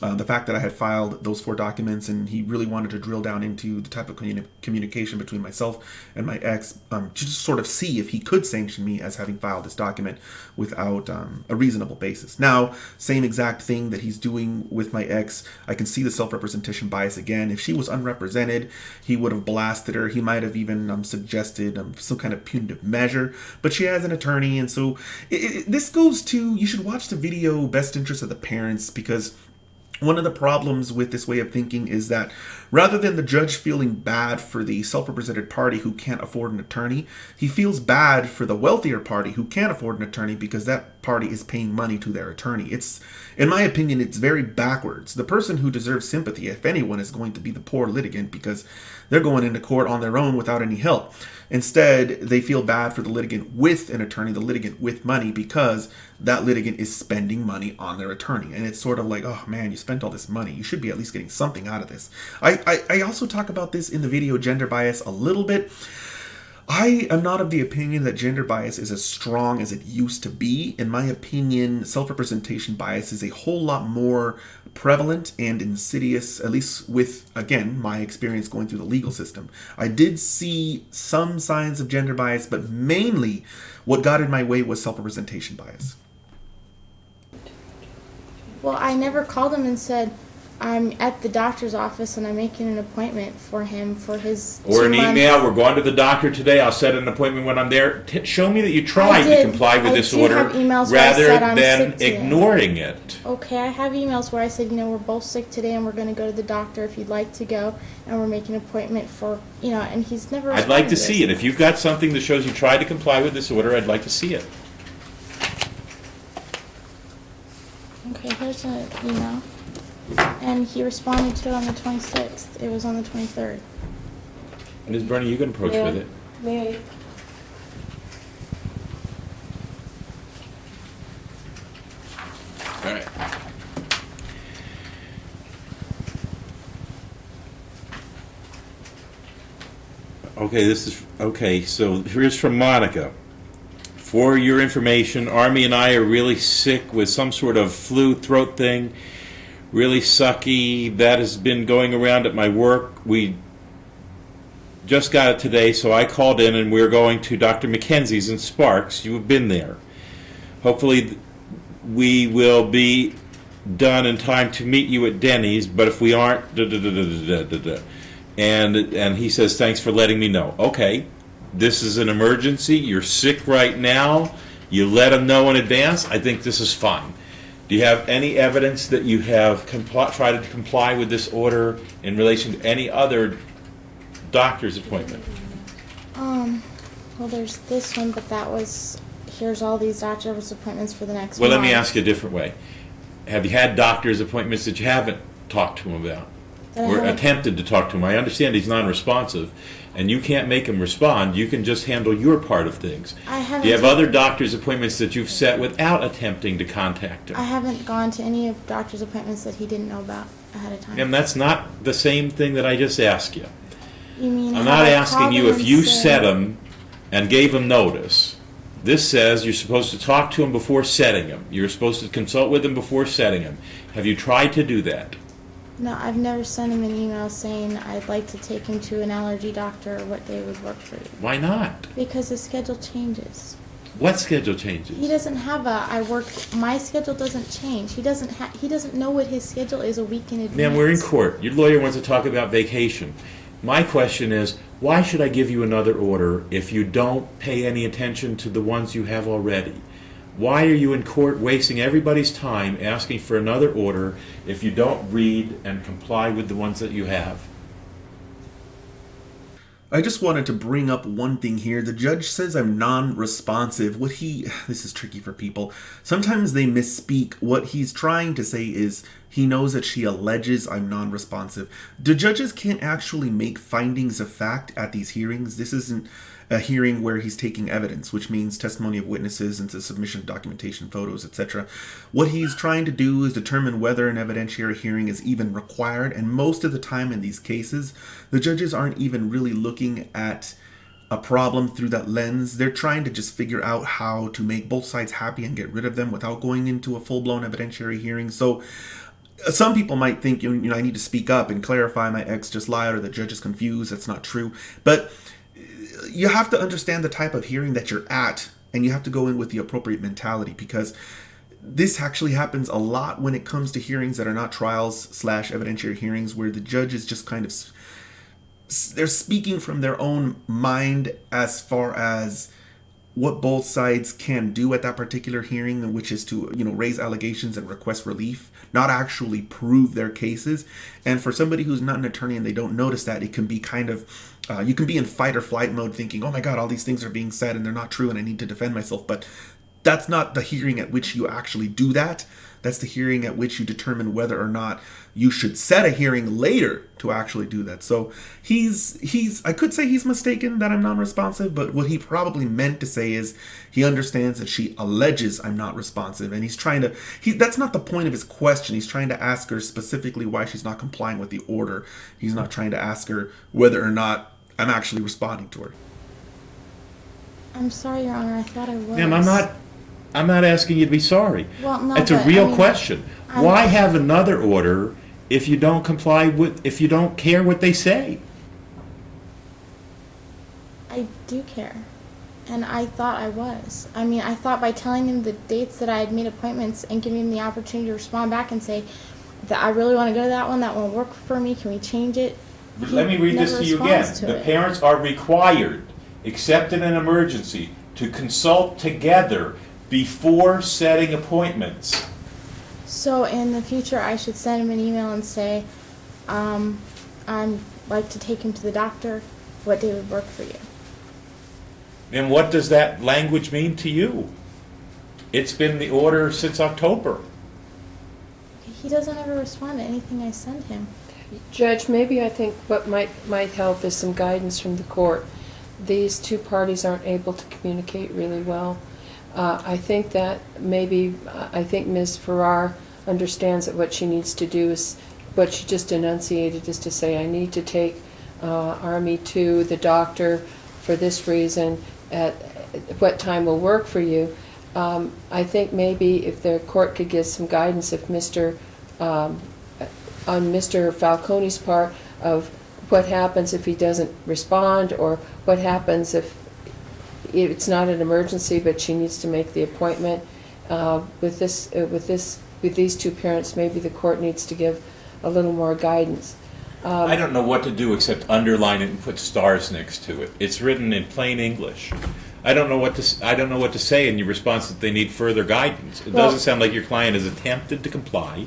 The fact that I had filed those 4 documents and he really wanted to drill down into the type of communication between myself and my ex to just sort of see if he could sanction me as having filed this document without a reasonable basis. Now, same exact thing that he's doing with my ex, I can see the self-representation bias again. If she was unrepresented, he would have blasted her. He might have even suggested some kind of punitive measure, but she has an attorney, and so this goes to, you should watch the video Best Interest of the Parents, because one of the problems with this way of thinking is that rather than the judge feeling bad for the self-represented party who can't afford an attorney, he feels bad for the wealthier party who can't afford an attorney because that party is paying money to their attorney. It's, in my opinion, it's very backwards. The person who deserves sympathy, if anyone, is going to be the poor litigant because they're going into court on their own without any help. Instead, they feel bad for the litigant with an attorney, the litigant with money, because that litigant is spending money on their attorney. And it's sort of like, oh man, you spent all this money. You should be at least getting something out of this. I also talk about this in the video Gender Bias a little bit. I am not of the opinion that gender bias is as strong as it used to be. In my opinion, self-representation bias is a whole lot more prevalent and insidious, at least with, again, my experience going through the legal system. I did see some signs of gender bias, but mainly what got in my way was self-representation bias. Well, I never called him and said, I'm at the doctor's office and I'm making an appointment for him for his Or an 2-month email, we're going to the doctor today, I'll set an appointment when I'm there. Show me that you tried to did. comply with I this do order have emails where I rather said I'm than sick today. ignoring it. Okay, I have emails where I said, we're both sick today and we're going to go to the doctor if you'd like to go, and we're making an appointment for, and he's never I'd like to responded see it. If you've got something that shows you tried to comply with this order, I'd like to see it. Okay, here's an email. And he responded to it on the 26th. It was on the 23rd. Ms. Bernie, you can approach with it. May I All right. Okay, so here's from Monica. For your information, Army and I are really sick with some sort of flu throat thing, really sucky. That has been going around at my work. We just got it today, so I called in and we're going to Dr. McKenzie's in Sparks. You've been there. Hopefully we will be done in time to meet you at Denny's, but if we aren't, And he says, thanks for letting me know. Okay, this is an emergency. You're sick right now. You let him know in advance. I think this is fine. Do you have any evidence that you have tried to comply with this order in relation to any other doctor's appointment? Well, there's this one, but that was, here's all these doctor's appointments for the next Well, month. let me ask you a different way. Have you had doctor's appointments that you haven't talked to him about? Or attempted to talk to him? I understand he's non-responsive, and you can't make him respond. You can just handle your part of things. I haven't. Do you have other doctor's appointments that you've set without attempting to contact him? I haven't gone to any of doctor's appointments that he didn't know about ahead of time. And that's not the same thing that I just asked you. You mean I'm have not I asking called you him if and you said- set him and gave him notice. This says you're supposed to talk to him before setting him. You're supposed to consult with him before setting him. Have you tried to do that? No, I've never sent him an email saying I'd like to take him to an allergy doctor or what day would work for you. Why not? Because his schedule changes. What schedule changes? He doesn't have my schedule doesn't change. He doesn't know what his schedule is a week in advance. Ma'am, we're in court. Your lawyer wants to talk about vacation. My question is, why should I give you another order if you don't pay any attention to the ones you have already? Why are you in court wasting everybody's time asking for another order if you don't read and comply with the ones that you have? I just wanted to bring up one thing here. The judge says I'm non-responsive. This is tricky for people. Sometimes they misspeak. What he's trying to say is he knows that she alleges I'm non-responsive. The judges can't actually make findings of fact at these hearings. This isn't a hearing where he's taking evidence, which means testimony of witnesses and the submission of documentation, photos, etc. What he's trying to do is determine whether an evidentiary hearing is even required, and most of the time in these cases, the judges aren't even really looking at a problem through that lens. They're trying to just figure out how to make both sides happy and get rid of them without going into a full-blown evidentiary hearing. So some people might think, I need to speak up and clarify my ex just lied or the judge is confused. That's not true. But you have to understand the type of hearing that you're at, and you have to go in with the appropriate mentality, because this actually happens a lot when it comes to hearings that are not trials/evidentiary hearings, where the judge is just kind of, they're speaking from their own mind as far as what both sides can do at that particular hearing, which is to, raise allegations and request relief, not actually prove their cases. And for somebody who's not an attorney and they don't notice that, it can be kind of, you can be in fight or flight mode thinking, oh my God, all these things are being said and they're not true and I need to defend myself. But that's not the hearing at which you actually do that. That's the hearing at which you determine whether or not you should set a hearing later to actually do that. So I could say he's mistaken that I'm non-responsive, but what he probably meant to say is he understands that she alleges I'm not responsive, and that's not the point of his question. He's trying to ask her specifically why she's not complying with the order. He's not trying to ask her whether or not I'm actually responding to her. I'm sorry, Your Honor. I thought I was. Ma'am, I'm not asking you to be sorry. Well, no, It's a but, real question. I'm- Why have another order if you don't if you don't care what they say? I do care. And I thought I was. I thought by telling him the dates that I had made appointments and giving him the opportunity to respond back and say that I really want to go to that one won't work for me, can we change it? Let me read this never to you again. responds to The it. parents are required, except in an emergency, to consult together before setting appointments. So in the future, I should send him an email and say, I'd like to take him to the doctor. What day would work for you? And what does that language mean to you? It's been the order since October. He doesn't ever respond to anything I send him. Judge, maybe I think what might help is some guidance from the court. These two parties aren't able to communicate really well. I think that maybe, I think Ms. Farrar understands that what she needs to do is, what she just enunciated is to say, I need to take Army to the doctor for this reason, at what time will work for you. I think maybe if the court could give some guidance if on Mr. Falcone's part of what happens if he doesn't respond, or what happens if it's not an emergency but she needs to make the appointment. With these two parents, maybe the court needs to give a little more guidance. I don't know what to do except underline it and put stars next to it. It's written in plain English. I don't know what to say in your response that they need further guidance. It doesn't sound like your client has attempted to comply,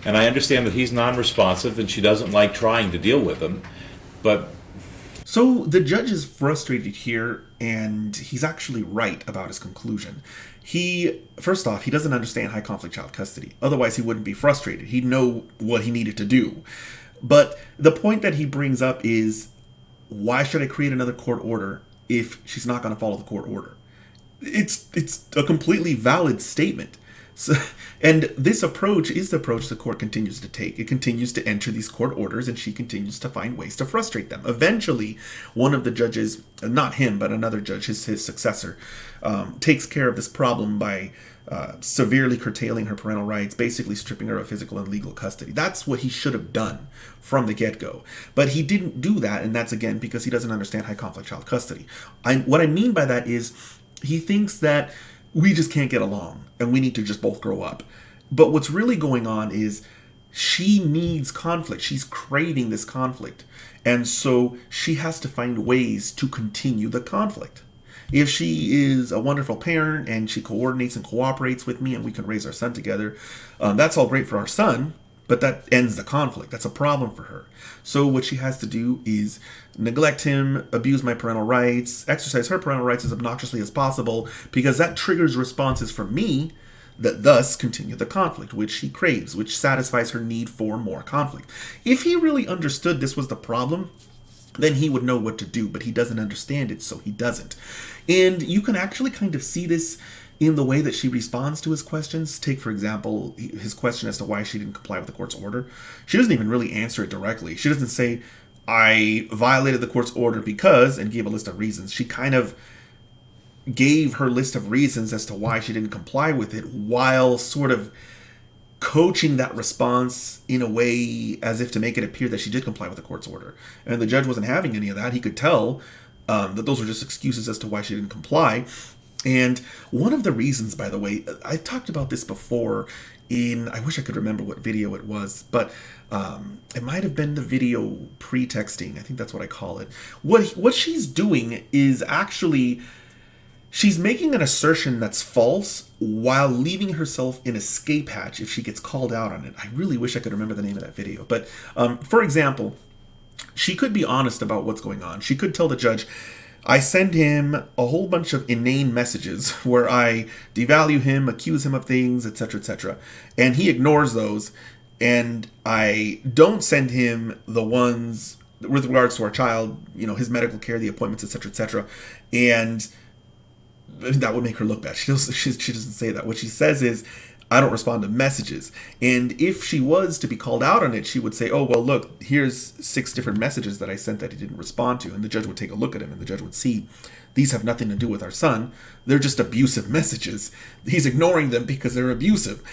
and I understand that he's non-responsive and she doesn't like trying to deal with him, but... So the judge is frustrated here, and he's actually right about his conclusion. First off, he doesn't understand high conflict child custody. Otherwise, he wouldn't be frustrated. He'd know what he needed to do. But the point that he brings up is, why should I create another court order if she's not going to follow the court order? It's a completely valid statement. So, and this approach is the approach the court continues to take. It continues to enter these court orders, and she continues to find ways to frustrate them. Eventually, one of the judges, not him, but another judge, his successor, takes care of this problem by severely curtailing her parental rights, basically stripping her of physical and legal custody. That's what he should have done from the get-go. But he didn't do that, and that's, again, because he doesn't understand high conflict child custody. What I mean by that is he thinks that we just can't get along and we need to just both grow up. But what's really going on is she needs conflict. She's craving this conflict. And so she has to find ways to continue the conflict. If she is a wonderful parent and she coordinates and cooperates with me and we can raise our son together, that's all great for our son, but that ends the conflict. That's a problem for her. So what she has to do is neglect him, abuse my parental rights, exercise her parental rights as obnoxiously as possible, because that triggers responses from me that thus continue the conflict, which she craves, which satisfies her need for more conflict. If he really understood this was the problem, then he would know what to do, but he doesn't understand it, so he doesn't. And you can actually kind of see this in the way that she responds to his questions. Take, for example, his question as to why she didn't comply with the court's order. She doesn't even really answer it directly. She doesn't say, I violated the court's order because, and gave a list of reasons. She kind of gave her list of reasons as to why she didn't comply with it, while sort of coaching that response in a way as if to make it appear that she did comply with the court's order. And the judge wasn't having any of that. He could tell that those were just excuses as to why she didn't comply. And one of the reasons, by the way, I've talked about this before I wish I could remember what video it was, but it might have been the video pretexting. I think that's what I call it. What she's doing is actually, she's making an assertion that's false while leaving herself an escape hatch if she gets called out on it. I really wish I could remember the name of that video. But for example, she could be honest about what's going on. She could tell the judge, I send him a whole bunch of inane messages where I devalue him, accuse him of things, etc., and he ignores those, and I don't send him the ones with regards to our child, his medical care, the appointments, etc., and that would make her look bad. She doesn't say that. What she says is, I don't respond to messages. And if she was to be called out on it, she would say, oh, well, look, here's 6 different messages that I sent that he didn't respond to. And the judge would take a look at him, and the judge would see, these have nothing to do with our son. They're just abusive messages. He's ignoring them because they're abusive.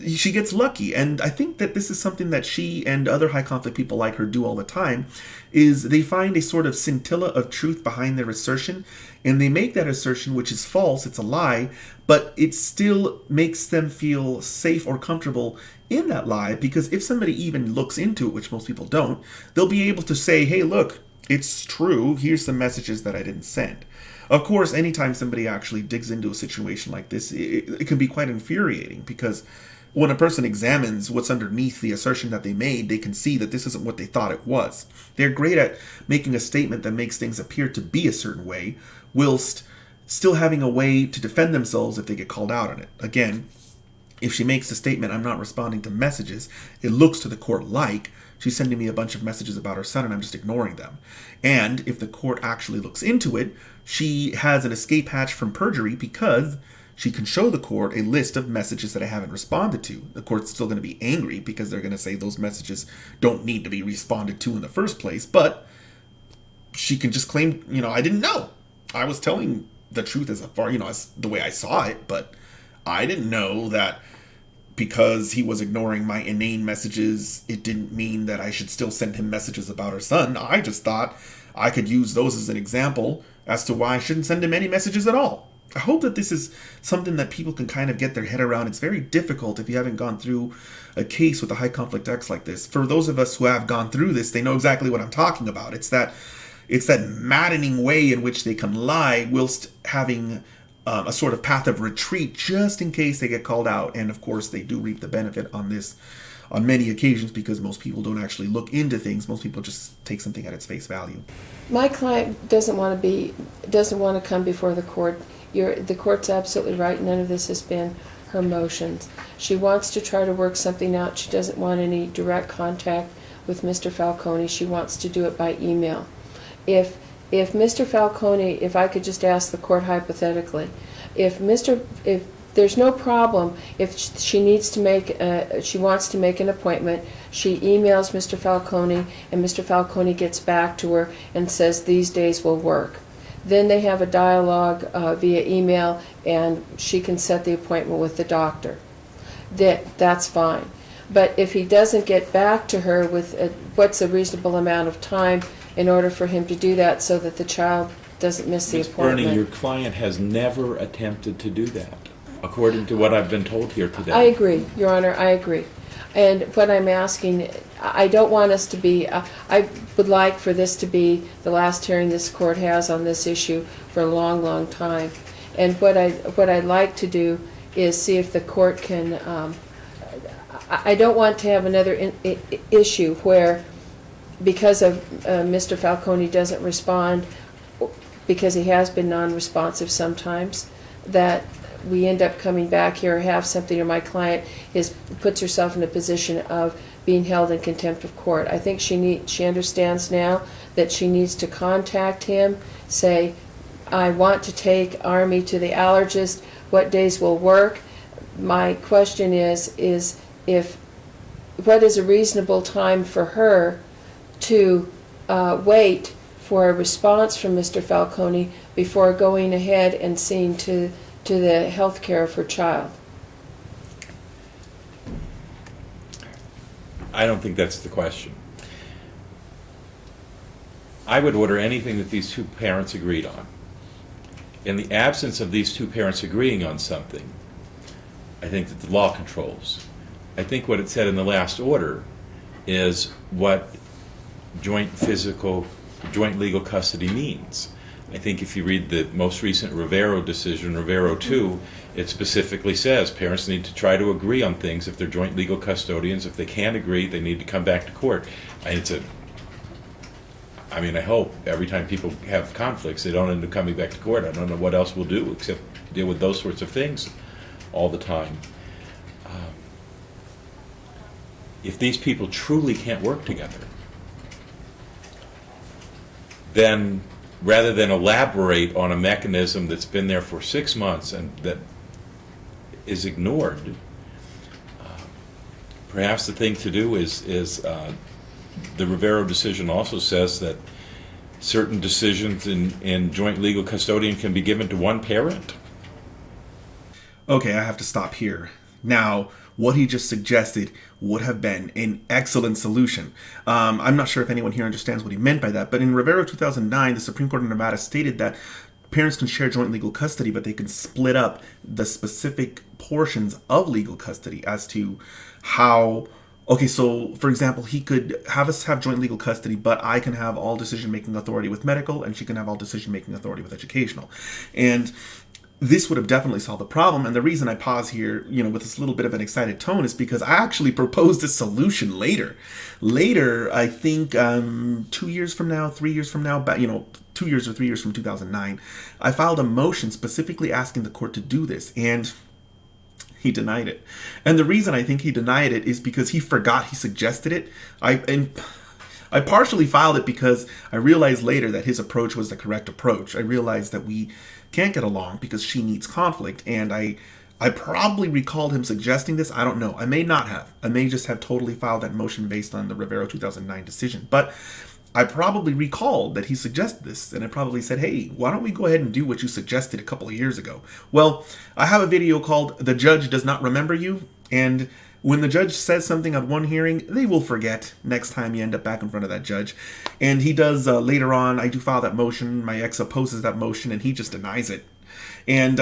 She gets lucky. And I think that this is something that she and other high conflict people like her do all the time, is they find a sort of scintilla of truth behind their assertion, and they make that assertion, which is false, it's a lie, but it still makes them feel safe or comfortable in that lie, because if somebody even looks into it, which most people don't, they'll be able to say, hey, look, it's true, here's some messages that I didn't send. Of course, anytime somebody actually digs into a situation like this, it can be quite infuriating, because when a person examines what's underneath the assertion that they made, they can see that this isn't what they thought it was. They're great at making a statement that makes things appear to be a certain way, whilst still having a way to defend themselves if they get called out on it. Again, if she makes the statement, I'm not responding to messages, it looks to the court like she's sending me a bunch of messages about her son and I'm just ignoring them. And if the court actually looks into it, she has an escape hatch from perjury because she can show the court a list of messages that I haven't responded to. The court's still going to be angry because they're going to say those messages don't need to be responded to in the first place, but she can just claim, I didn't know. I was telling the truth as far, as the way I saw it, but I didn't know that because he was ignoring my inane messages, it didn't mean that I should still send him messages about her son. I just thought I could use those as an example as to why I shouldn't send him any messages at all. I hope that this is something that people can kind of get their head around. It's very difficult if you haven't gone through a case with a high conflict X like this. For those of us who have gone through this, they know exactly what I'm talking about. It's that maddening way in which they can lie whilst having a sort of path of retreat just in case they get called out. And of course, they do reap the benefit on this on many occasions because most people don't actually look into things. Most people just take something at its face value. My client doesn't want to come before the court. The court's absolutely right. None of this has been her motions. She wants to try to work something out. She doesn't want any direct contact with Mr. Falcone. She wants to do it by email. If Mr. Falcone, if I could just ask the court hypothetically, if there's no problem, if she needs to she wants to make an appointment, she emails Mr. Falcone, and Mr. Falcone gets back to her and says these days will work. Then they have a dialogue via email, and she can set the appointment with the doctor. That's fine. But if he doesn't get back to her with what's a reasonable amount of time in order for him to do that so that the child doesn't miss the Ms. appointment. Berning, your client has never attempted to do that, according to what I've been told here today. I agree, Your Honor, I agree. And what I'm asking, I don't want us to be, I would like for this to be the last hearing this court has on this issue for a long, long time. And what I'd like to do is see if the court can, I don't want to have another issue where because of Mr. Falcone doesn't respond, because he has been non-responsive sometimes, that we end up coming back here or have something, or my client puts herself in a position of being held in contempt of court. I think she understands now that she needs to contact him, say, I want to take Army to the allergist, what days will work? My question is what is a reasonable time for her to wait for a response from Mr. Falcone before going ahead and seeing to the health care of her child? I don't think that's the question. I would order anything that these two parents agreed on. In the absence of these two parents agreeing on something, I think that the law controls. I think what it said in the last order is what joint legal custody means. I think if you read the most recent Rivero decision, Rivero 2, it specifically says parents need to try to agree on things if they're joint legal custodians. If they can't agree, they need to come back to court. I hope every time people have conflicts, they don't end up coming back to court. I don't know what else we'll do except deal with those sorts of things all the time. If these people truly can't work together, then rather than elaborate on a mechanism that's been there for 6 months and that is ignored, perhaps the thing to do is the Rivero decision also says that certain decisions in joint legal custodian can be given to one parent. Okay, I have to stop here. Now, what he just suggested would have been an excellent solution. I'm not sure if anyone here understands what he meant by that, but in Rivero 2009, the Supreme Court of Nevada stated that parents can share joint legal custody, but they can split up the specific portions of legal custody as to how. Okay, so for example, he could have us have joint legal custody, but I can have all decision-making authority with medical, and she can have all decision-making authority with educational. And this would have definitely solved the problem. And the reason I pause here, with this little bit of an excited tone is because I actually proposed a solution later. Later, I think 2 years from now, 3 years from now, 2 years or 3 years from 2009, I filed a motion specifically asking the court to do this. And He denied it. And the reason I think he denied it is because he forgot he suggested it. I partially filed it because I realized later that his approach was the correct approach. I realized that we can't get along because she needs conflict, and I probably recalled him suggesting this. I don't know. I may not have. I may just have totally filed that motion based on the Rivero 2009 decision. But I probably recalled that he suggested this, and I probably said, hey, why don't we go ahead and do what you suggested a couple of years ago? Well, I have a video called The Judge Does Not Remember You, and when the judge says something at one hearing, they will forget next time you end up back in front of that judge. And he does later on. I do file that motion. My ex opposes that motion, and he just denies it. And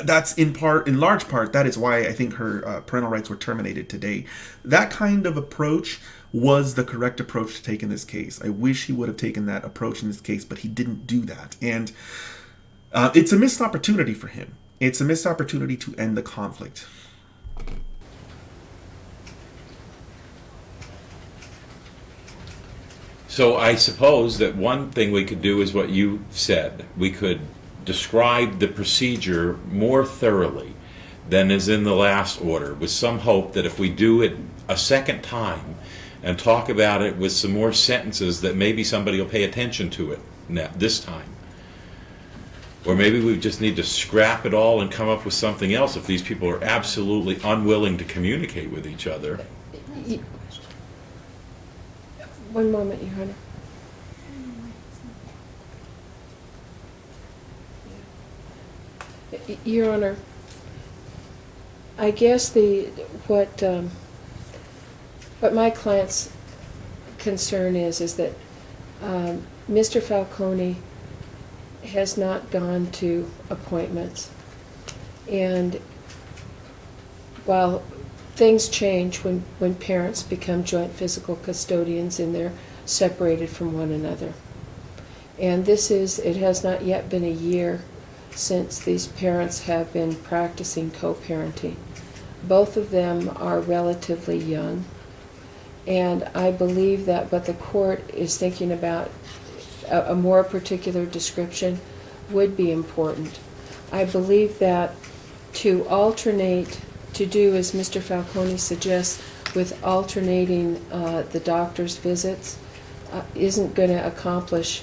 that's in large part, that is why I think her parental rights were terminated today. That kind of approach was the correct approach to take in this case. I wish he would have taken that approach in this case, but he didn't do that. And it's a missed opportunity for him. It's a missed opportunity to end the conflict. So I suppose that one thing we could do is what you said. We could describe the procedure more thoroughly than is in the last order, with some hope that if we do it a second time and talk about it with some more sentences, that maybe somebody will pay attention to it this time. Or maybe we just need to scrap it all and come up with something else if these people are absolutely unwilling to communicate with each other. One moment, Your Honor. Your Honor, I guess what my client's concern is that Mr. Falcone has not gone to appointments, and while things change when parents become joint physical custodians and they're separated from one another. And it has not yet been a year since these parents have been practicing co-parenting. Both of them are relatively young, and I believe that what the court is thinking about, a more particular description, would be important. I believe that to do as Mr. Falcone suggests with alternating the doctor's visits isn't going to accomplish,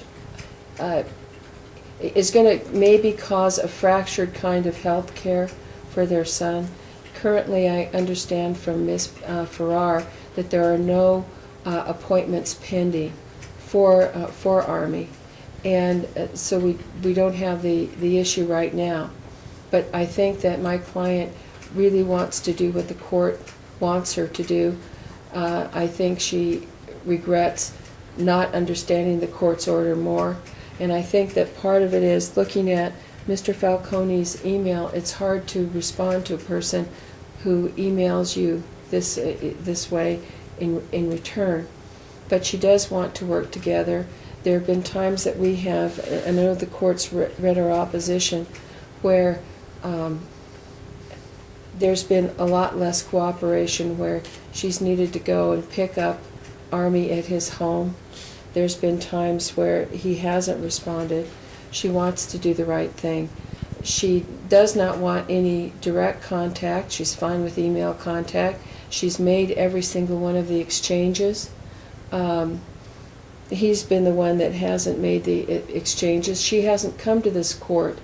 is going to maybe cause a fractured kind of health care for their son. Currently, I understand from Ms. Farrar that there are no appointments pending for Army, and so we don't have the issue right now. But I think that my client really wants to do what the court wants her to do. I think she regrets not understanding the court's order more, and I think that part of it is looking at Mr. Falcone's email. It's hard to respond to a person who emails you this way in return, but she does want to work together. There have been times that we have, I know the court's read our opposition, where there's been a lot less cooperation, where she's needed to go and pick up Army at his home. There's been times where he hasn't responded. She wants to do the right thing. She does not want any direct contact. She's fine with email contact. She's made every single one of the exchanges. He's been the one that hasn't made the exchanges. She hasn't come to this court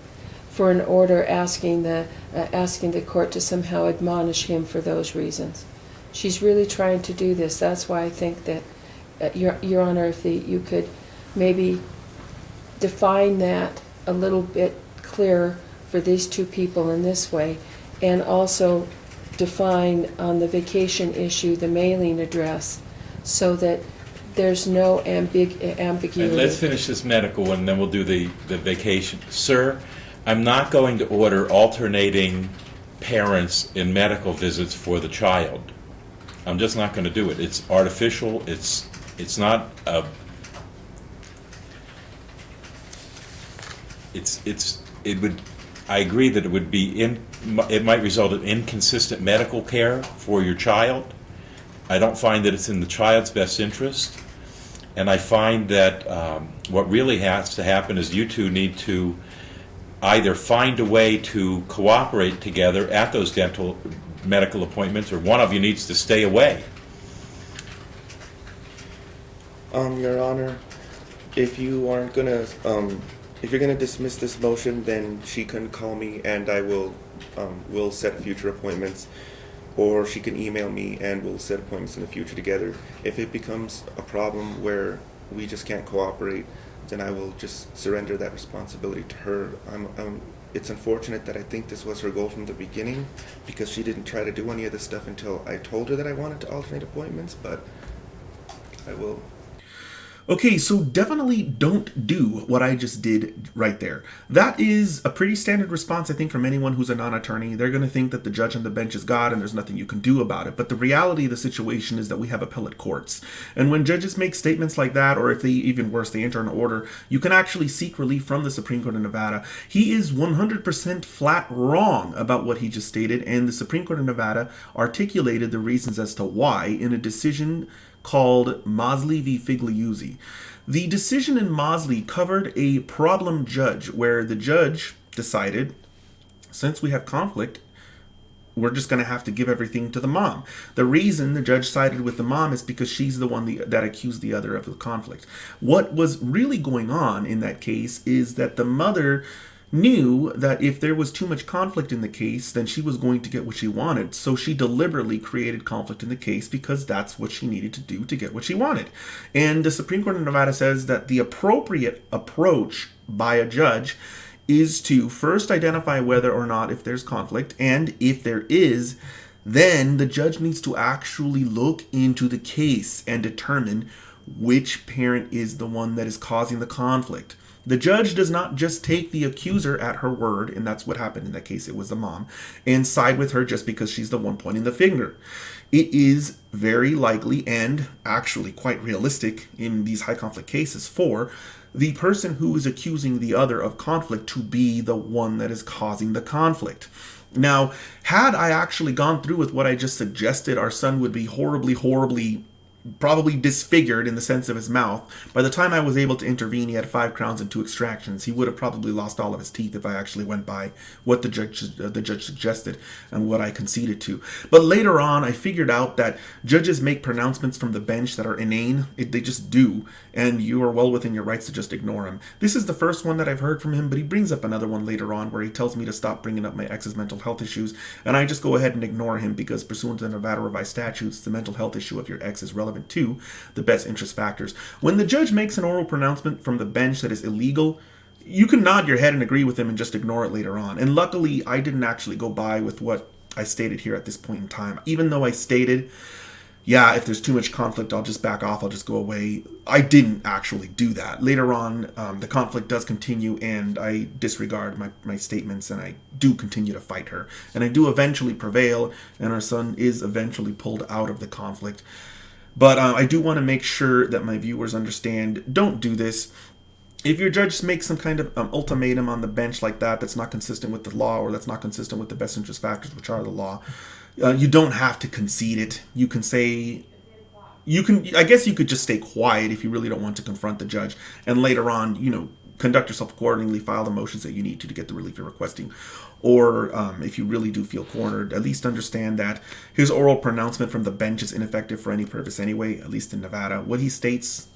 for an order asking the court to somehow admonish him for those reasons. She's really trying to do this. That's why I think that, Your Honor, if you could maybe define that a little bit clearer for these two people in this way, and also define on the vacation issue the mailing address, so that there's no ambiguity. And let's finish this medical one, and then we'll do the vacation. Sir, I'm not going to order alternating parents in medical visits for the child. I'm just not going to do it. It's artificial. It's not a. It would. I agree that it would be it might result in inconsistent medical care for your child. I don't find that it's in the child's best interest, and I find that what really has to happen is you two need to either find a way to cooperate together at those medical appointments, or one of you needs to stay away. Your Honor, if you aren't gonna, if you're gonna dismiss this motion, then she can call me and I will set future appointments, or she can email me and we'll set appointments in the future together. If it becomes a problem where we just can't cooperate, then I will just surrender that responsibility to her. It's unfortunate that I think this was her goal from the beginning, because she didn't try to do any of this stuff until I told her that I wanted to alternate appointments, but I will. Okay, so definitely don't do what I just did right there. That is a pretty standard response, I think, from anyone who's a non-attorney. They're going to think that the judge on the bench is God and there's nothing you can do about it. But the reality of the situation is that we have appellate courts. And when judges make statements like that, or if they, even worse, they enter an order, you can actually seek relief from the Supreme Court of Nevada. He is 100% flat wrong about what he just stated, and the Supreme Court of Nevada articulated the reasons as to why in a decision called Mosley v. Figliuzzi. The decision in Mosley covered a problem judge where the judge decided, since we have conflict, we're just going to have to give everything to the mom. The reason the judge sided with the mom is because she's the one that accused the other of the conflict. What was really going on in that case is that the mother knew that if there was too much conflict in the case, then she was going to get what she wanted. So she deliberately created conflict in the case because that's what she needed to do to get what she wanted. And the Supreme Court of Nevada says that the appropriate approach by a judge is to first identify whether or not if there's conflict, and if there is, then the judge needs to actually look into the case and determine which parent is the one that is causing the conflict. The judge does not just take the accuser at her word, and that's what happened in that case, it was the mom, and side with her just because she's the one pointing the finger. It is very likely, and actually quite realistic in these high conflict cases, for the person who is accusing the other of conflict to be the one that is causing the conflict. Now, had I actually gone through with what I just suggested, our son would be horribly probably disfigured in the sense of his mouth. By the time I was able to intervene, he had 5 crowns and 2 extractions. He would have probably lost all of his teeth if I actually went by what the judge suggested and what I conceded to. But later on, I figured out that judges make pronouncements from the bench that are inane. They just do, and you are well within your rights to just ignore him. This is the first one that I've heard from him, but he brings up another one later on where he tells me to stop bringing up my ex's mental health issues, and I just go ahead and ignore him because pursuant to the Nevada revised statutes, the mental health issue of your ex is relevant to the best interest factors. When the judge makes an oral pronouncement from the bench that is illegal, you can nod your head and agree with him and just ignore it later on. And luckily, I didn't actually go by with what I stated here at this point in time. Even though I stated, yeah, if there's too much conflict, I'll just back off, I'll just go away. I didn't actually do that. Later on, the conflict does continue, and I disregard my statements, and I do continue to fight her. And I do eventually prevail, and our son is eventually pulled out of the conflict. But I do want to make sure that my viewers understand, don't do this. If your judge makes some kind of ultimatum on the bench like that, that's not consistent with the law, or that's not consistent with the best interest factors, which are the law, you don't have to concede it. You can say, I guess you could just stay quiet if you really don't want to confront the judge. And later on, conduct yourself accordingly, file the motions that you need to get the relief you're requesting. Or if you really do feel cornered, at least understand that his oral pronouncement from the bench is ineffective for any purpose anyway, at least in Nevada. What he states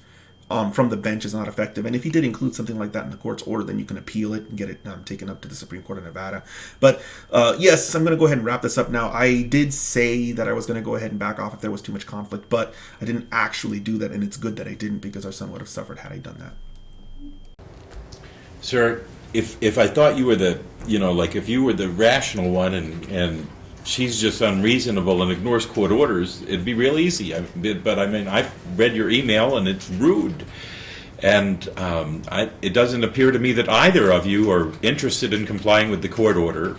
from the bench is not effective. And if he did include something like that in the court's order, then you can appeal it and get it taken up to the Supreme Court of Nevada. But yes, I'm going to go ahead and wrap this up now. I did say that I was going to go ahead and back off if there was too much conflict, but I didn't actually do that, and it's good that I didn't, because our son would have suffered had I done that. Sir, if I thought you were if you were the rational one and she's just unreasonable and ignores court orders, it'd be real easy. But I've read your email and it's rude. And it doesn't appear to me that either of you are interested in complying with the court order.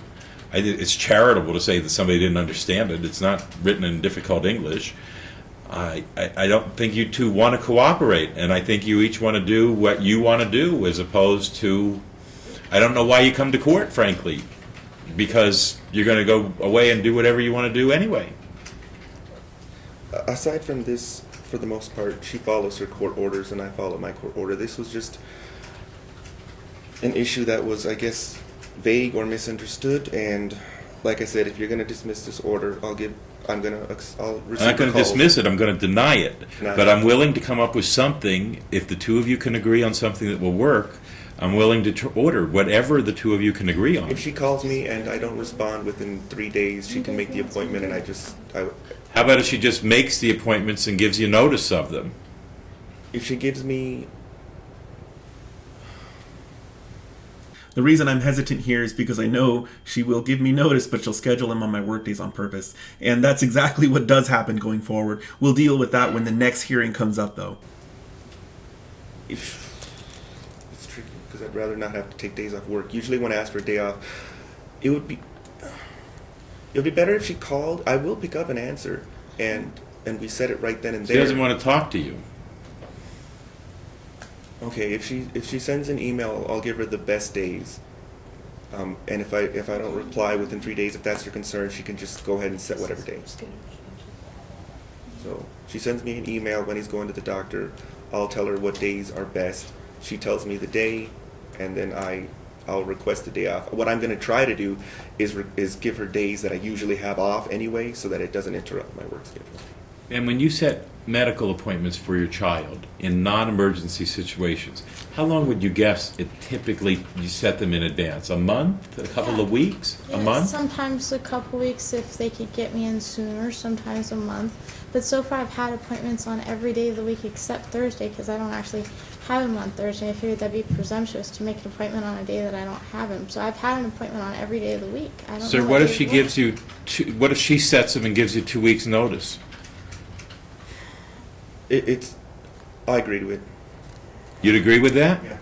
It's charitable to say that somebody didn't understand it. It's not written in difficult English. I don't think you two want to cooperate, and I think you each want to do what you want to do, as opposed to, I don't know why you come to court, frankly, because you're going to go away and do whatever you want to do anyway. Aside from this, for the most part, she follows her court orders and I follow my court order. This was just an issue that was, I guess, vague or misunderstood. And like I said, if you're going to dismiss this order, I'll receive I'm not going to calls. dismiss it, I'm going to deny it. Deny But it. I'm willing to come up with something, if the two of you can agree on something that will work, I'm willing to order whatever the two of you can agree on. If she calls me and I don't respond within 3 days, she can make the appointment, and How about if she just makes the appointments and gives you notice of them? if she gives me, The reason I'm hesitant here is because I know she will give me notice, but she'll schedule them on my work days on purpose. And that's exactly what does happen going forward. We'll deal with that when the next hearing comes up, though. it's tricky because I'd rather not have to take days off work. Usually when I ask for a day off, it would be better if she called. I will pick up and answer, and we said it right then and She there. doesn't want to talk to you. Okay, if she sends an email, I'll give her the best days. And if I don't reply within 3 days, if that's your concern, she can just go ahead and set whatever day. So she sends me an email when he's going to the doctor. I'll tell her what days are best. She tells me the day, and then I'll request the day off. What I'm going to try to do is give her days that I usually have off anyway, so that it doesn't interrupt my work schedule. And when you set medical appointments for your child in non-emergency situations, how long would you guess it typically you set them in advance? A month? A couple of weeks? Yeah, A month? sometimes a couple weeks if they could get me in sooner, sometimes a month. But so far I've had appointments on every day of the week except Thursday because I don't actually have him on Thursday. I figured that'd be presumptuous to make an appointment on a day that I don't have him. So I've had an appointment on every day of the week. I don't So know what if day she it gives was. you what if she sets them and gives you 2 weeks notice? I agree to it. You'd agree with that? Yeah.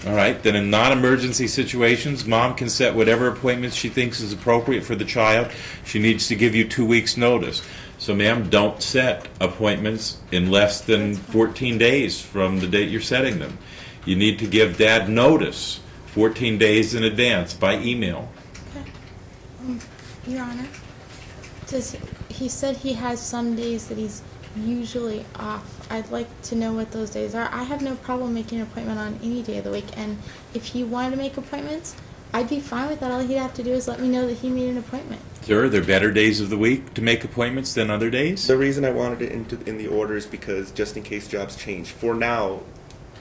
All right, then in non-emergency situations, mom can set whatever appointments she thinks is appropriate for the child. She needs to give you 2 weeks' notice. So, ma'am, don't set appointments in less than 14 days from the date you're setting them. You need to give Dad notice 14 days in advance by email. Your Honor, he said he has some days that he's usually off. I'd like to know what those days are. I have no problem making an appointment on any day of the week, and if he wanted to make appointments, I'd be fine with that. All he'd have to do is let me know that he made an appointment. Sir, are there better days of the week to make appointments than other days? The reason I wanted it in the order is because just in case jobs change. For now,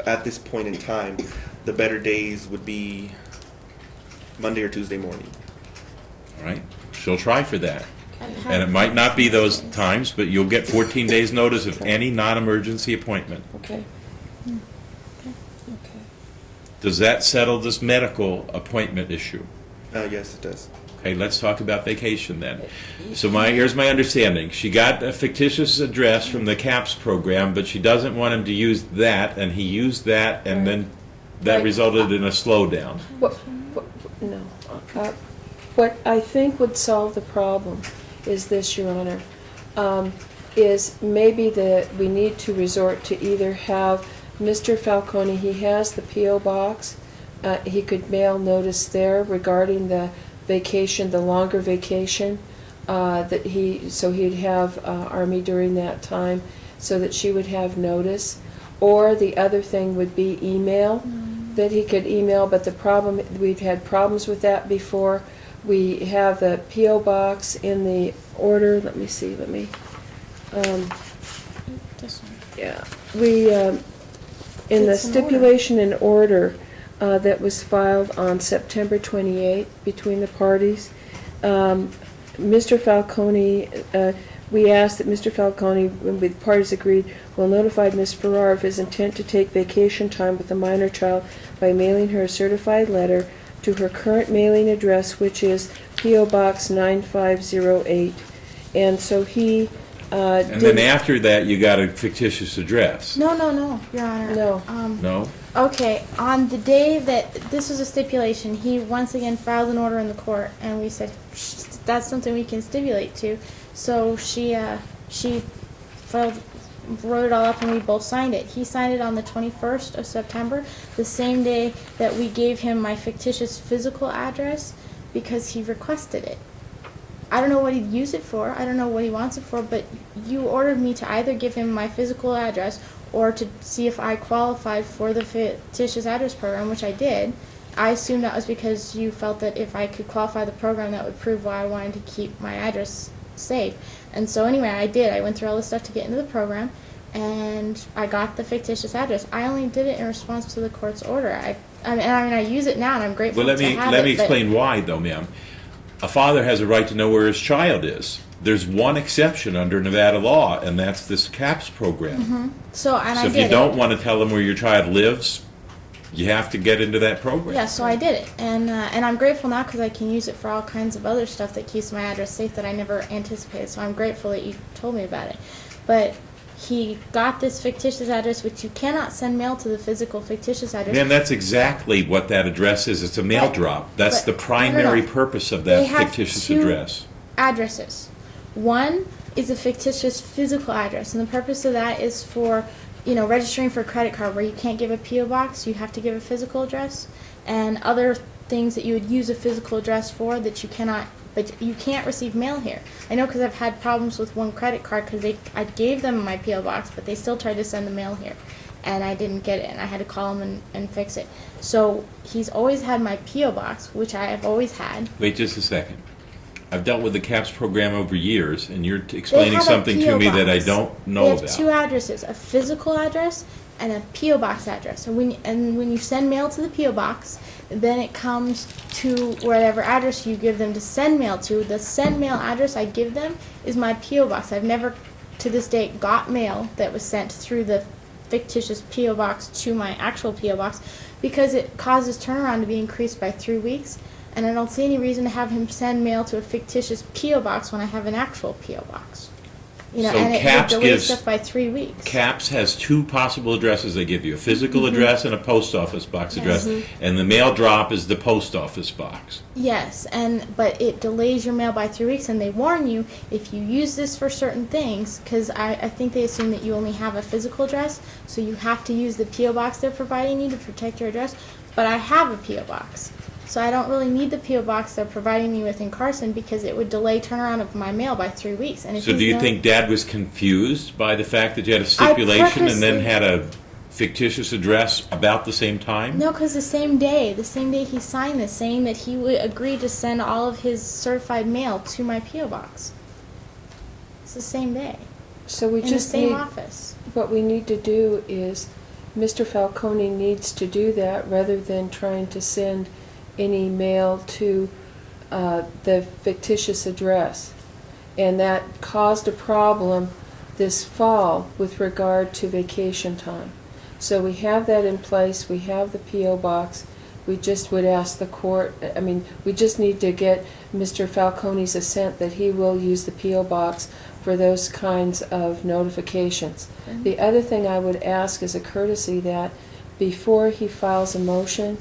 at this point in time, the better days would be Monday or Tuesday morning. All right, she'll try for that. I've had And it might not be those times, but you'll get 14 days notice of any non-emergency appointment. Okay. Hmm. Okay. Does that settle this medical appointment issue? Yes, it does. Okay, let's talk about vacation then. So here's my understanding. She got a fictitious address from the CAPS program, but she doesn't want him to use that, and he used that, and then that Right. resulted in a slowdown. No. What I think would solve the problem is this, Your Honor, is maybe that we need to resort to either have Mr. Falcone, he has the P.O. box, he could mail notice there regarding the vacation, the longer vacation, so he'd have Army during that time so that she would have notice. Or the other thing would be email, that he could email, but the problem, we've had problems with that before. We have the P.O. box in the order, let me see, This one. yeah, we, in the It's an order. stipulation and order that was filed on September 28th between the parties, Mr. Falcone, we asked that Mr. Falcone, when the parties agreed, will notify Ms. Farrar of his intent to take vacation time with the minor child by mailing her a certified letter to her current mailing address, which is P.O. Box 9508. And so he And then after that, you got a fictitious address. No, Your Honor. No. No? Okay, on the day that this was a stipulation, he once again filed an order in the court, and we said that's something we can stipulate to. So she wrote it all up, and we both signed it. He signed it on the 21st of September, the same day that we gave him my fictitious physical address, because he requested it. I don't know what he'd use it for. I don't know what he wants it for, but you ordered me to either give him my physical address or to see if I qualified for the fictitious address program, which I did. I assumed that was because you felt that if I could qualify the program, that would prove why I wanted to keep my address safe. And so anyway, I did. I went through all this stuff to get into the program, and I got the fictitious address. I only did it in response to the court's order. I use it now, and I'm grateful Well, to have it. let me explain why, though, ma'am. A father has a right to know where his child is. There's one exception under Nevada law, and that's this CAPS program. So So if you don't want to tell them where your child lives, you have to get into that program. Yeah, so I did it, and I'm grateful now because I can use it for all kinds of other stuff that keeps my address safe that I never anticipated. So I'm grateful that you told me about it. But he got this fictitious address, which you cannot send mail to the physical fictitious address. Ma'am, that's exactly what that address is. It's a mail But- drop. That's but- the primary no, no. purpose of They that have fictitious two address. addresses. One is a fictitious physical address, and the purpose of that is for, registering for a credit card where you can't give a P.O. box, you have to give a physical address, and other things that you would use a physical address for that you cannot, but you can't receive mail here. I know because I've had problems with one credit card because I gave them my P.O. box, but they still tried to send the mail here, and I didn't get it, and I had to call them and fix it. So he's always had my P.O. box, which I have always had. Wait just a second. I've dealt with the CAPS program over years, and you're explaining have a something to P.O. me that I box. don't know They have about. two addresses: a physical address and a P.O. box address. And when you send mail to the P.O. box, then it comes to whatever address you give them to send mail to. The send mail address I give them is my P.O. box. I've never, to this date, got mail that was sent through the fictitious P.O. box to my actual P.O. box because it causes turnaround to be increased by 3 weeks. And I don't see any reason to have him send mail to a fictitious P.O. box when I have an actual P.O. box. So And it CAPS delays gives- stuff by 3 weeks. CAPS has two possible addresses they give you, a physical address and a post office box address, and the mail drop is the post office box. Yes, but it delays your mail by 3 weeks, and they warn you if you use this for certain things, because I think they assume that you only have a physical address, so you have to use the P.O. box they're providing you to protect your address. But I have a P.O. box, so I don't really need the P.O. box they're providing me with in Carson because it would delay turnaround of my mail by 3 weeks. And if So do you think Dad was confused by the fact that you had a stipulation and then had a fictitious address about the same time? No, because the same day he signed this, saying that he would agree to send all of his certified mail to my P.O. box. It's the same day. So we In the just same need, office. what we need to do is, Mr. Falcone needs to do that rather than trying to send any mail to the fictitious address. And that caused a problem this fall with regard to vacation time. So we have that in place, we have the P.O. box. We just would ask the court, we just need to get Mr. Falcone's assent that he will use the P.O. box for those kinds of notifications. The other thing I would ask is a courtesy that before he files a motion,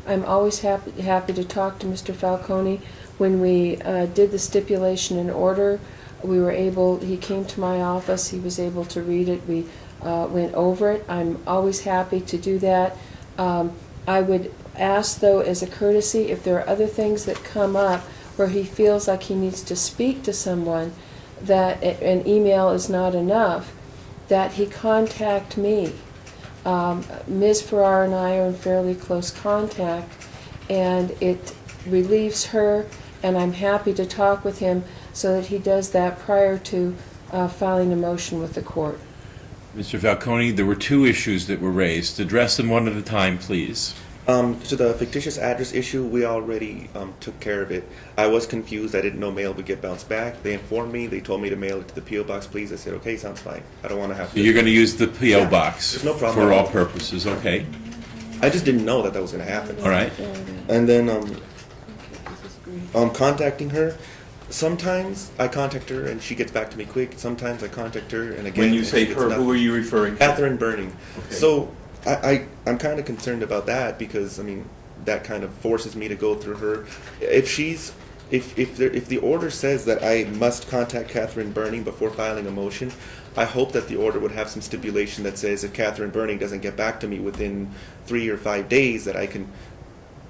I'm always happy to talk to Mr. Falcone. When we did the stipulation in order, he came to my office, he was able to read it, we went over it. I'm always happy to do that. I would ask, though, as a courtesy, if there are other things that come up where he feels like he needs to speak to someone, that an email is not enough, that he contact me. Ms. Farrar and I are in fairly close contact, and it relieves her, and I'm happy to talk with him so that he does that prior to filing a motion with the court. Mr. Falcone, there were two issues that were raised. Address them one at a time, please. To the fictitious address issue, we already took care of it. I was confused. I didn't know mail would get bounced back. They informed me. They told me to mail it to the P.O. box, please. I said, okay, sounds fine. I don't want to have So to. you're going to use the P.O. Yeah, box there's no problem for at all all. purposes, okay? I just didn't know that was going to happen. All right. And then contacting her. Sometimes I contact her and she gets back to me quick. Sometimes I contact her and again. When you and say she gets her, nothing. who are you referring to? Kathrine Berning. Okay. So I'm kind of concerned about that because that kind of forces me to go through her. If the order says that I must contact Kathrine Berning before filing a motion, I hope that the order would have some stipulation that says if Kathrine Berning doesn't get back to me within 3 or 5 days, that I can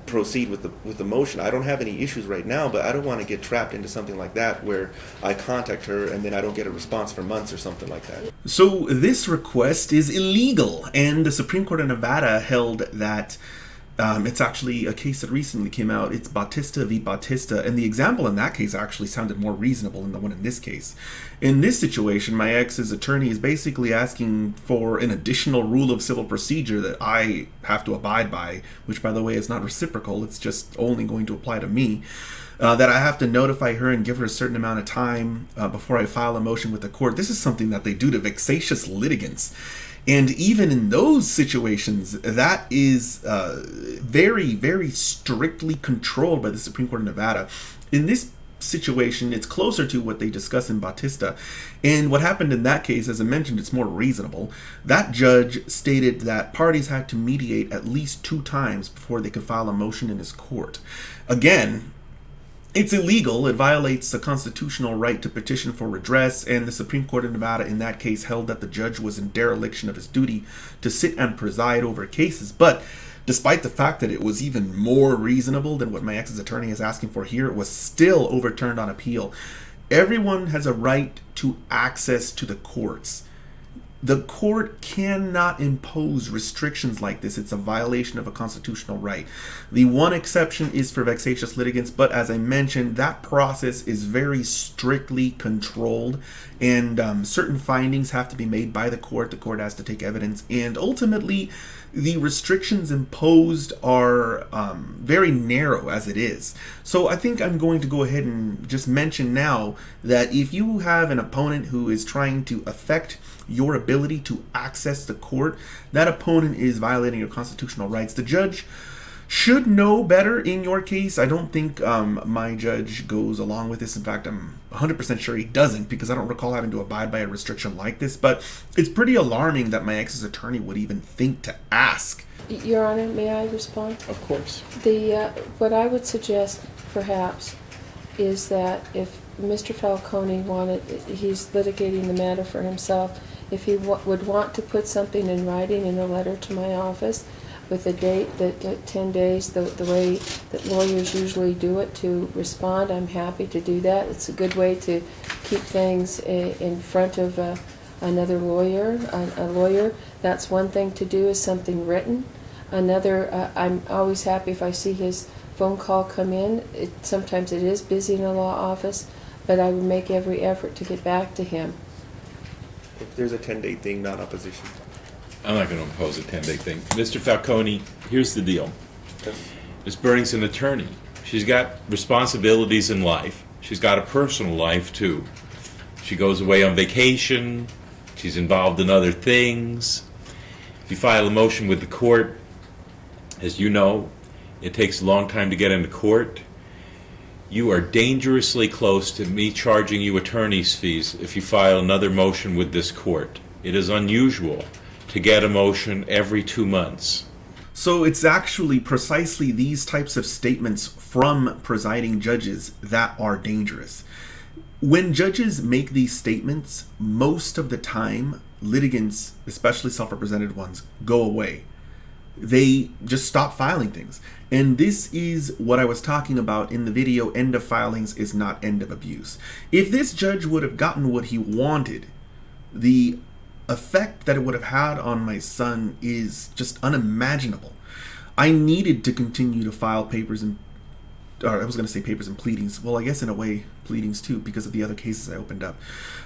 proceed with the motion. I don't have any issues right now, but I don't want to get trapped into something like that where I contact her and then I don't get a response for months or something like that. So this request is illegal, and the Supreme Court of Nevada held that It's actually a case that recently came out. It's Bautista v. Bautista, and the example in that case actually sounded more reasonable than the one in this case. In this situation, my ex's attorney is basically asking for an additional rule of civil procedure that I have to abide by, which, by the way, is not reciprocal. It's just only going to apply to me. That I have to notify her and give her a certain amount of time before I file a motion with the court. This is something that they do to vexatious litigants. And even in those situations, that is very, very strictly controlled by the Supreme Court of Nevada. In this situation, it's closer to what they discuss in Bautista. And what happened in that case, as I mentioned, it's more reasonable. That judge stated that parties had to mediate at least 2 times before they could file a motion in his court. Again, it's illegal. It violates the constitutional right to petition for redress, and the Supreme Court of Nevada in that case held that the judge was in dereliction of his duty to sit and preside over cases. But despite the fact that it was even more reasonable than what my ex's attorney is asking for here, it was still overturned on appeal. Everyone has a right to access to the courts. The court cannot impose restrictions like this. It's a violation of a constitutional right. The one exception is for vexatious litigants, but as I mentioned, that process is very strictly controlled, and certain findings have to be made by the court. The court has to take evidence, and ultimately, the restrictions imposed are very narrow as it is. So I think I'm going to go ahead and just mention now that if you have an opponent who is trying to affect your ability to access the court, that opponent is violating your constitutional rights. The judge should know better in your case. I don't think my judge goes along with this. In fact, I'm 100% sure he doesn't, because I don't recall having to abide by a restriction like this. But it's pretty alarming that my ex's attorney would even think to ask. Your Honor, may I respond? Of course. What I would suggest, perhaps, is that if Mr. Falcone he's litigating the matter for himself, if he would want to put something in writing in a letter to my office with a date that 10 days, the way that lawyers usually do it, to respond, I'm happy to do that. It's a good way to keep things in front of another lawyer, a lawyer. That's one thing to do, is something written. Another, I'm always happy if I see his phone call come in. Sometimes it is busy in a law office, but I would make every effort to get back to him. If there's a 10-day thing, not opposition. I'm not going to impose a 10-day thing. Mr. Falcone, here's the deal. Yes. Ms. Berning's an attorney. She's got responsibilities in life. She's got a personal life, too. She goes away on vacation. She's involved in other things. If you file a motion with the court, as you know, it takes a long time to get into court. You are dangerously close to me charging you attorney's fees if you file another motion with this court. It is unusual to get a motion every 2 months. So it's actually precisely these types of statements from presiding judges that are dangerous. When judges make these statements, most of the time, litigants, especially self-represented ones, go away. They just stop filing things. And this is what I was talking about in the video, end of filings is not end of abuse. If this judge would have gotten what he wanted, the effect that it would have had on my son is just unimaginable. I needed to continue to file papers and, or I was going to say papers and pleadings. Well, I guess in a way pleadings too, because of the other cases I opened up.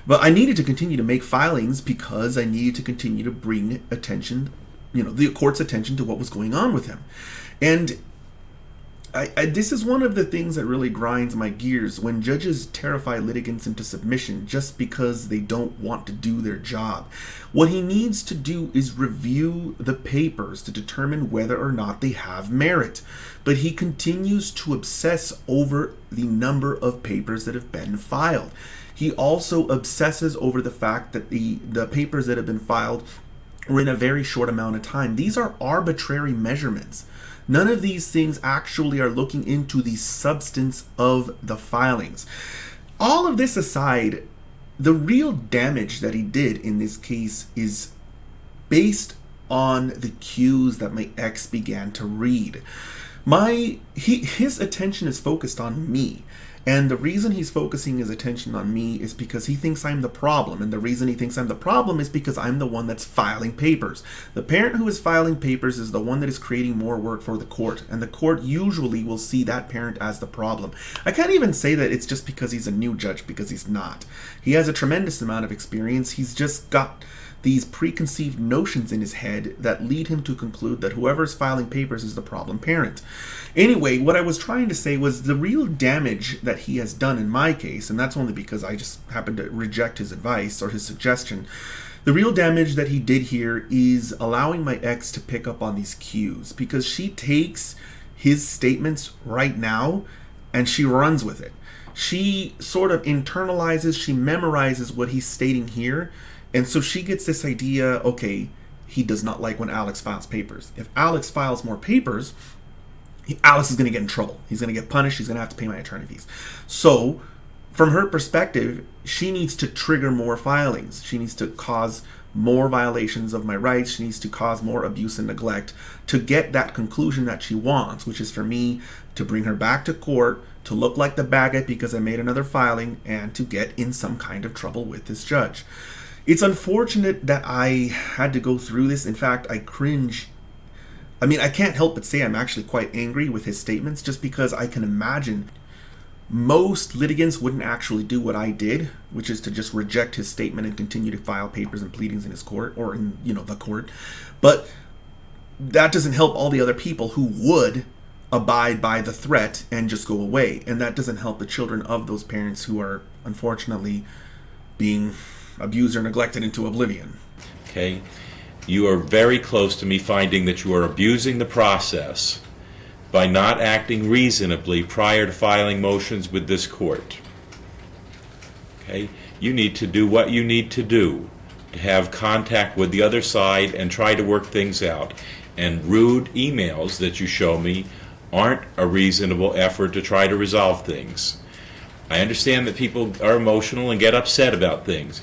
But I needed to continue to make filings because I needed to continue to bring attention, the court's attention to what was going on with him. And this is one of the things that really grinds my gears, when judges terrify litigants into submission just because they don't want to do their job. What he needs to do is review the papers to determine whether or not they have merit. But he continues to obsess over the number of papers that have been filed. He also obsesses over the fact that the papers that have been filed were in a very short amount of time. These are arbitrary measurements. None of these things actually are looking into the substance of the filings. All of this aside, the real damage that he did in this case is based on the cues that my ex began to read. His attention is focused on me, And the reason he's focusing his attention on me is because he thinks I'm the problem. And the reason he thinks I'm the problem is because I'm the one that's filing papers. The parent who is filing papers is the one that is creating more work for the court. And the court usually will see that parent as the problem. I can't even say that it's just because he's a new judge, because he's not. He has a tremendous amount of experience. He's just got these preconceived notions in his head that lead him to conclude that whoever's filing papers is the problem parent. Anyway, what I was trying to say was the real damage that he has done in my case, and that's only because I just happened to reject his advice or his suggestion. The real damage that he did here is allowing my ex to pick up on these cues, because she takes his statements right now and she runs with it. She sort of internalizes, she memorizes what he's stating here. And so she gets this idea, okay, he does not like when Alex files papers. If Alex files more papers, Alex is going to get in trouble. He's going to get punished. He's going to have to pay my attorney fees. So from her perspective, she needs to trigger more filings. She needs to cause more violations of my rights. She needs to cause more abuse and neglect to get that conclusion that she wants, which is for me to bring her back to court, to look like the bad guy because I made another filing, and to get in some kind of trouble with this judge. It's unfortunate that I had to go through this. In fact, I cringe. I mean, I can't help but say I'm actually quite angry with his statements, just because I can imagine most litigants wouldn't actually do what I did, which is to just reject his statement and continue to file papers and pleadings in his court, or in, the court. But that doesn't help all the other people who would abide by the threat and just go away. And that doesn't help the children of those parents who are unfortunately being abused or neglected into oblivion. Okay, you are very close to me finding that you are abusing the process by not acting reasonably prior to filing motions with this court. Okay, you need to do what you need to do to have contact with the other side and try to work things out. And rude emails that you show me aren't a reasonable effort to try to resolve things. I understand that people are emotional and get upset about things.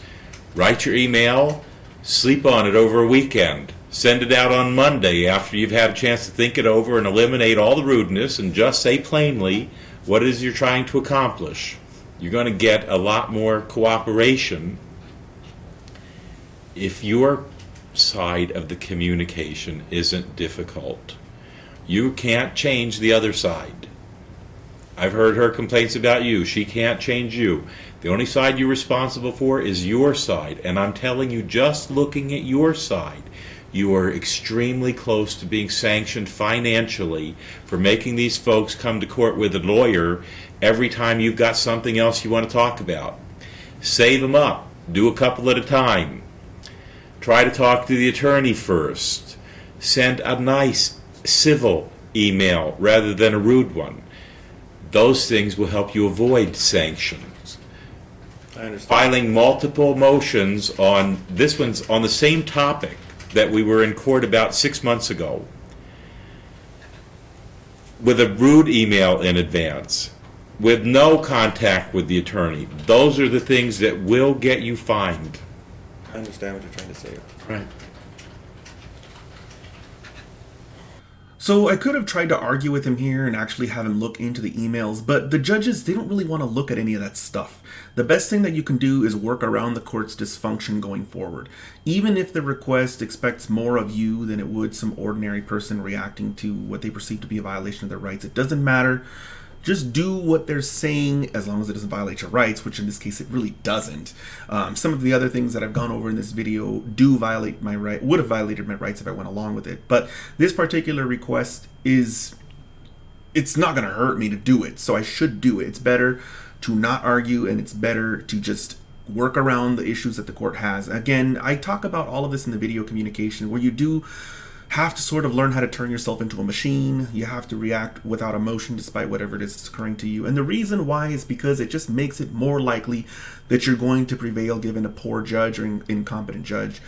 Write your email, sleep on it over a weekend, send it out on Monday after you've had a chance to think it over and eliminate all the rudeness, and just say plainly what it is you're trying to accomplish. You're going to get a lot more cooperation if your side of the communication isn't difficult. You can't change the other side. I've heard her complaints about you. She can't change you. The only side you're responsible for is your side. And I'm telling you, just looking at your side, you are extremely close to being sanctioned financially for making these folks come to court with a lawyer every time you've got something else you want to talk about. Save them up. Do a couple at a time. Try to talk to the attorney first. Send a nice, civil email rather than a rude one. Those things will help you avoid sanctions. I understand. Filing multiple motions on, this one's on the same topic that we were in court about 6 months ago, with a rude email in advance, with no contact with the attorney. Those are the things that will get you fined. I understand what you're trying to say. Right. So I could have tried to argue with him here and actually have him look into the emails, but the judges, they don't really want to look at any of that stuff. The best thing that you can do is work around the court's dysfunction going forward. Even if the request expects more of you than it would some ordinary person reacting to what they perceive to be a violation of their rights, it doesn't matter. Just do what they're saying as long as it doesn't violate your rights, which in this case it really doesn't. Some of the other things that I've gone over in this video do violate my right, would have violated my rights if I went along with it. But this particular request it's not going to hurt me to do it, so I should do it. It's better to not argue, and it's better to just work around the issues that the court has. Again, I talk about all of this in the video communication, where you do have to sort of learn how to turn yourself into a machine. You have to react without emotion despite whatever it is that's occurring to you. And the reason why is because it just makes it more likely that you're going to prevail given a poor judge or an incompetent judge.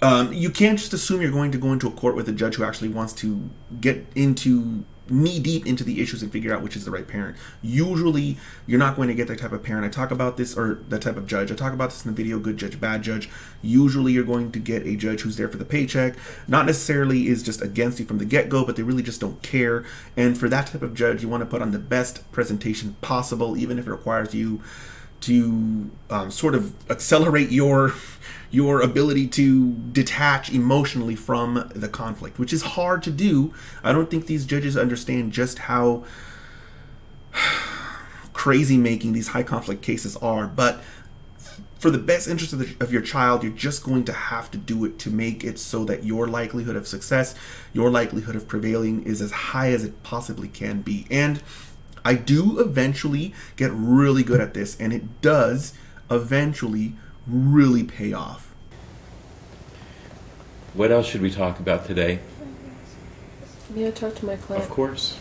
You can't just assume you're going to go into a court with a judge who actually wants to get into knee deep into the issues and figure out which is the right parent. Usually, you're not going to get that type of parent. I talk about this, or that type of judge. I talk about this in the video, good judge, bad judge. Usually, you're going to get a judge who's there for the paycheck, not necessarily is just against you from the get-go, but they really just don't care. And for that type of judge, you want to put on the best presentation possible, even if it requires you to sort of accelerate your ability to detach emotionally from the conflict, which is hard to do. I don't think these judges understand just how crazy making these high conflict cases are, but for the best interest of your child, you're just going to have to do it to make it so that your likelihood of success, your likelihood of prevailing is as high as it possibly can be. And I do eventually get really good at this, and it does eventually really pay off. What else should we talk about today? May I talk to my client? Of course.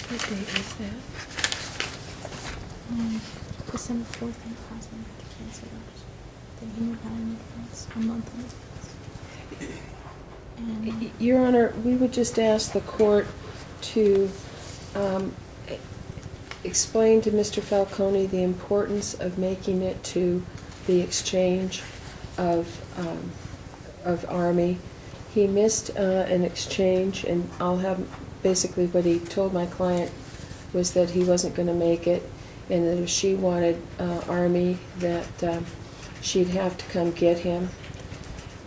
What date is that? December 4th, and caused me to cancel those. That he knew about in advance, a month in advance. And Your Honor, we would just ask the court to explain to Mr. Falcone the importance of making it to the exchange of Army. He missed an exchange, and I'll have basically what he told my client was that he wasn't going to make it, and that if she wanted Army, that she'd have to come get him.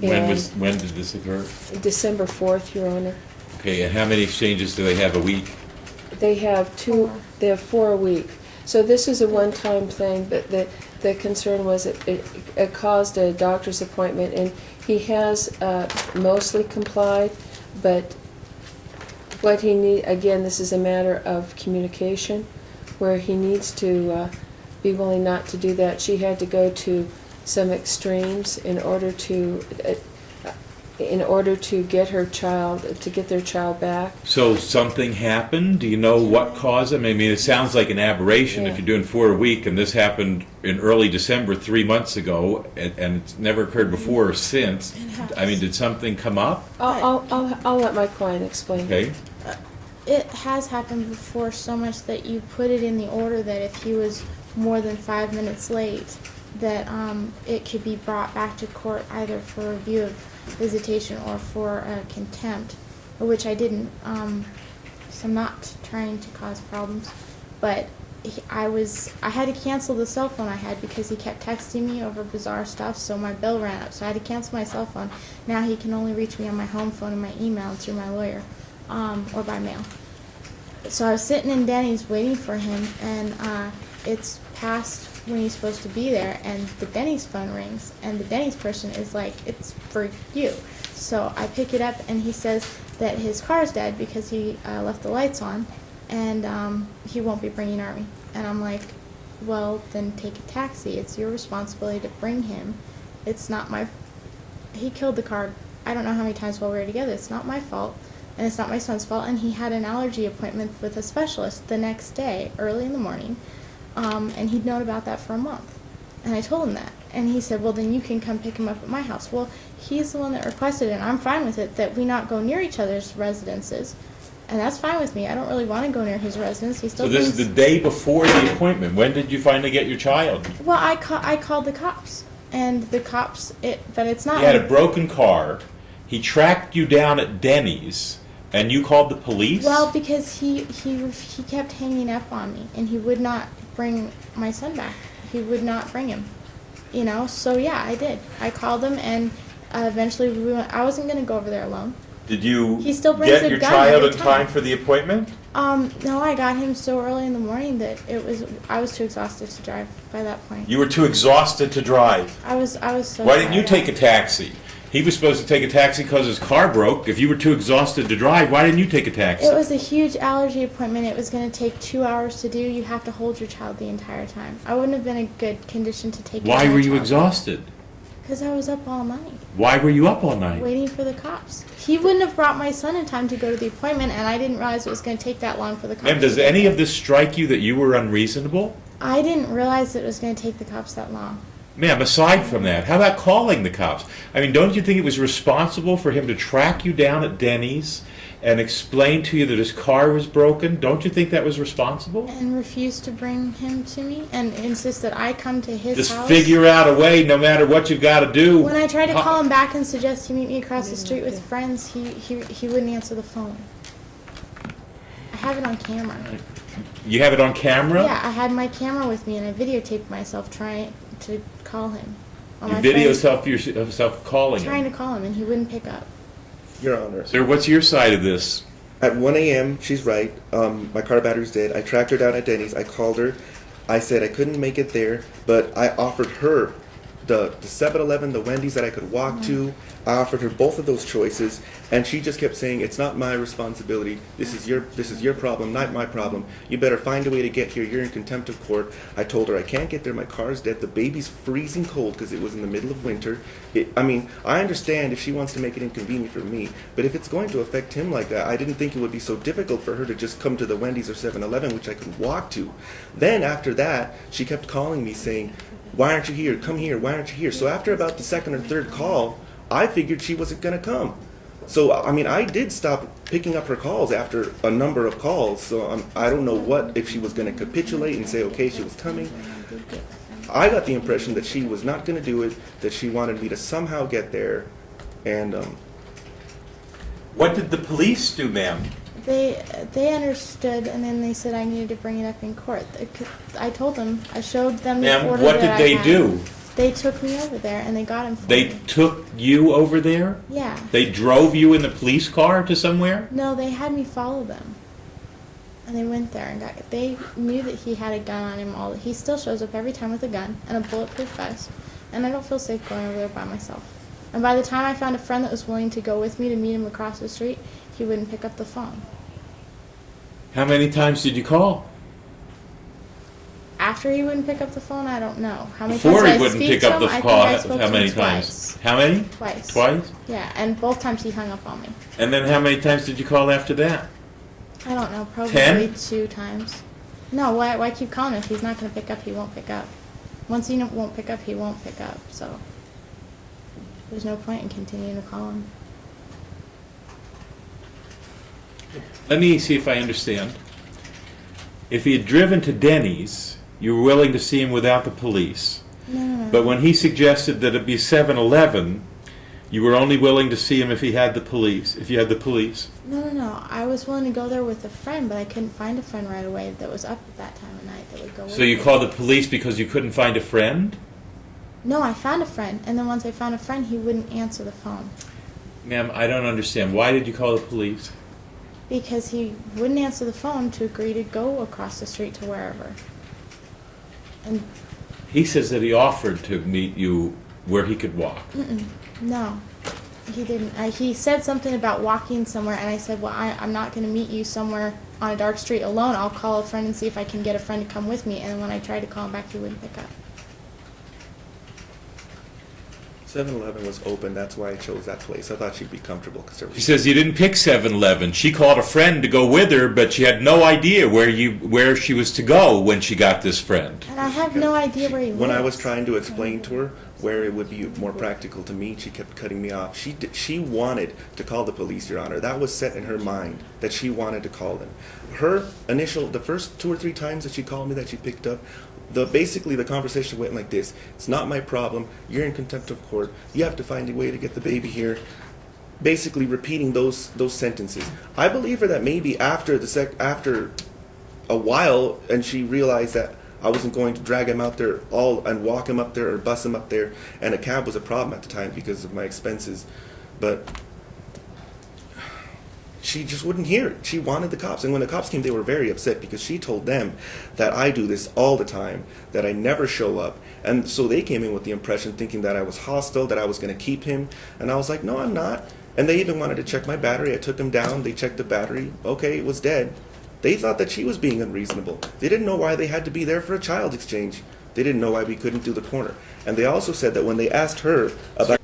When did this occur? December 4th, Your Honor. Okay, and how many exchanges do they have a week? They have they have 4 a week. So this is a one-time thing, but the concern was it caused a doctor's appointment, and he has mostly complied, but what he need, again, this is a matter of communication, where he needs to be willing not to do that. She had to go to some extremes in order to get her child, to get their child back. So something happened? Do you know what caused it? I mean, it sounds like an aberration if you're doing 4 a week, and this happened in early December 3 months ago, and it's never occurred before or since. I mean, did something come up? I'll let my client explain. Okay. it has happened before, so much that you put it in the order that if he was more than 5 minutes late, that it could be brought back to court either for review of visitation or for contempt, which I didn't. So I'm not trying to cause problems, but I had to cancel the cell phone I had because he kept texting me over bizarre stuff, so my bill ran up, so I had to cancel my cell phone. Now he can only reach me on my home phone and my email through my lawyer, or by mail. So I was sitting in Denny's waiting for him, and it's past when he's supposed to be there, and the Denny's phone rings, and the Denny's person is like, "It's for you." So I pick it up, and he says that his car's dead because he left the lights on, and he won't be bringing Army. And I'm like, well, then take a taxi. It's your responsibility to bring him. It's not my... He killed the car I don't know how many times while we were together. It's not my fault, and it's not my son's fault. And he had an allergy appointment with a specialist the next day, early in the morning, and he'd known about that for a month. And I told him that. And he said, well, then you can come pick him up at my house. Well, he's the one that requested it, and I'm fine with it, that we not go near each other's residences. And that's fine with me. I don't really want to go near his residence. He still So this is the day before the appointment. When did you finally get your child? Well, I called the cops, and the cops, but it's not... He had a broken car. He tracked you down at Denny's, and you called the police? Well, because he kept hanging up on me, and he would not bring my son back. He would not bring him. You know, so yeah, I did. I called him, and eventually we went. I wasn't going to go over there alone. Did you He still brings get a your gun child every in time time. for the appointment? No, I got him so early in the morning that I was too exhausted to drive by that point. You were too exhausted to drive. I was so Why didn't you tired. take a taxi? He was supposed to take a taxi because his car broke. If you were too exhausted to drive, why didn't you take a taxi? It was a huge allergy appointment. It was going to take 2 hours to do. You have to hold your child the entire time. I wouldn't have been in good condition to take care of Why my were you child. exhausted? Because I was up all night Why were you up all night? waiting for the cops. He wouldn't have brought my son in time to go to the appointment, and I didn't realize it was going to take that long for the cops. Ma'am, does to get any there. of this strike you that you were unreasonable? I didn't realize it was going to take the cops that long. Ma'am, aside from that, how about calling the cops? I mean, don't you think it was responsible for him to track you down at Denny's and explain to you that his car was broken? Don't you think that was responsible? And refused to bring him to me and insist that I come to his Just house. figure out a way, no matter what you've got to do. When I tried to call him back and suggest he meet me across the street with friends, he wouldn't answer the phone. I have it on camera. You have it on camera? Yeah, I had my camera with me and I videotaped myself trying to call him. You video yourself calling trying him. to call him and he wouldn't pick up. Your Honor. Sir, what's your side of this? At 1 a.m., she's right. My car battery's dead. I tracked her down at Denny's. I called her. I said I couldn't make it there, but I offered her the 7-Eleven, the Wendy's that I could walk to. I offered her both of those choices, and she just kept saying, "It's not my responsibility. This is your problem, not my problem. You better find a way to get here. You're in contempt of court." I told her I can't get there. My car's dead. The baby's freezing cold because it was in the middle of winter. I mean, I understand if she wants to make it inconvenient for me, but if it's going to affect him like that, I didn't think it would be so difficult for her to just come to the Wendy's or 7-Eleven, which I could walk to. Then after that, she kept calling me saying, "Why aren't you here? Come here. Why aren't you here?" So after about the second or third call, I figured she wasn't going to come. So, I mean, I did stop picking up her calls after a number of calls. So I don't know if she was going to capitulate and say, okay, she was coming. I got the impression that she was not going to do it, that she wanted me to somehow get there. And What did the police do, ma'am? They understood, and then they said I needed to bring it up in court. I told them, I showed them the Ma'am, order what that did they I had. do? They took me over there, and they got him for They me. took you over there? Yeah. They drove you in the police car to somewhere? No, they had me follow them. And they went there and they knew that he had a gun on him. He still shows up every time with a gun and a bulletproof vest. And I don't feel safe going over there by myself. And by the time I found a friend that was willing to go with me to meet him across the street, he wouldn't pick up the phone. How many times did you call? After he wouldn't pick up the phone, I don't know. How many Before times he did I wouldn't speak pick to up the him? I think call, I spoke how to many him times? twice. How many? Twice. Twice? Yeah, and both times he hung up on me. And then how many times did you call after that? I don't know, probably 10? 2 times. No, why keep calling him? If he's not going to pick up, he won't pick up. Once he won't pick up, he won't pick up. So there's no point in continuing to call him. Let me see if I understand. If he had driven to Denny's, you were willing to see him without the police. No. But when he suggested that it be 7-Eleven, you were only willing to see him if he had the police. If you had the police. No. I was willing to go there with a friend, but I couldn't find a friend right away that was up at that time of night that would go with So you me. called the police because you couldn't find a friend? No, I found a friend, and then once I found a friend, he wouldn't answer the phone. Ma'am, I don't understand. Why did you call the police? Because he wouldn't answer the phone to agree to go across the street to wherever. And He says that he offered to meet you where he could walk. no, he didn't. He said something about walking somewhere, and I said, well, I'm not going to meet you somewhere on a dark street alone. I'll call a friend and see if I can get a friend to come with me. And when I tried to call him back, he wouldn't pick up. 7-Eleven was open. That's why I chose that place. I thought she'd be comfortable because there She was. says you didn't pick 7-Eleven. She called a friend to go with her, but she had no idea where she was to go when she got this friend. And I have no idea where he When I was lives. trying to explain to her where it would be more practical to meet, she kept cutting me off. She wanted to call the police, Your Honor. That was set in her mind that she wanted to call them. The first 2 or 3 times that she called me that she picked up, basically the conversation went like this: "It's not my problem. You're in contempt of court. You have to find a way to get the baby here." Basically repeating those sentences. I believe her that maybe after a while, and she realized that I wasn't going to drag him out there and walk him up there or bus him up there, and a cab was a problem at the time because of my expenses, but she just wouldn't hear it. She wanted the cops, and when the cops came, they were very upset because she told them that I do this all the time, that I never show up, and so they came in with the impression thinking that I was hostile, that I was going to keep him, and I was like, no, I'm not. And they even wanted to check my battery. I took him down. They checked the battery. Okay, it was dead. They thought that she was being unreasonable. They didn't know why they had to be there for a child exchange. They didn't know why we couldn't do the corner. And they also said that when they asked her about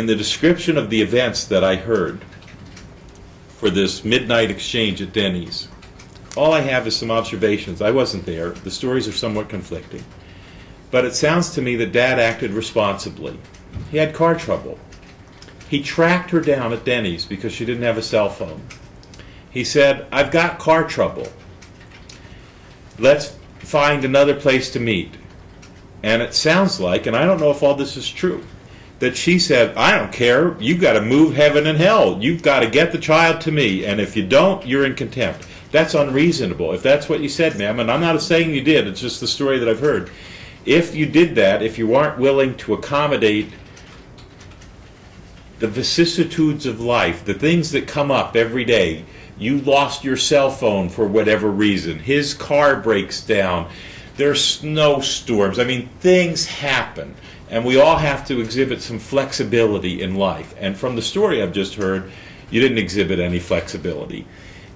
the description of the events that I heard for this midnight exchange at Denny's, all I have is some observations. I wasn't there. The stories are somewhat conflicting. But it sounds to me that Dad acted responsibly. He had car trouble. He tracked her down at Denny's because she didn't have a cell phone. He said, "I've got car trouble. Let's find another place to meet." And it sounds like, and I don't know if all this is true, that she said, "I don't care. You've got to move heaven and hell. You've got to get the child to me. And if you don't, you're in contempt." That's unreasonable. If that's what you said, ma'am, and I'm not saying you did, it's just the story that I've heard. If you did that, if you aren't willing to accommodate the vicissitudes of life, the things that come up every day, you lost your cell phone for whatever reason, his car breaks down, there's snowstorms, I mean, things happen, and we all have to exhibit some flexibility in life. And from the story I've just heard, you didn't exhibit any flexibility,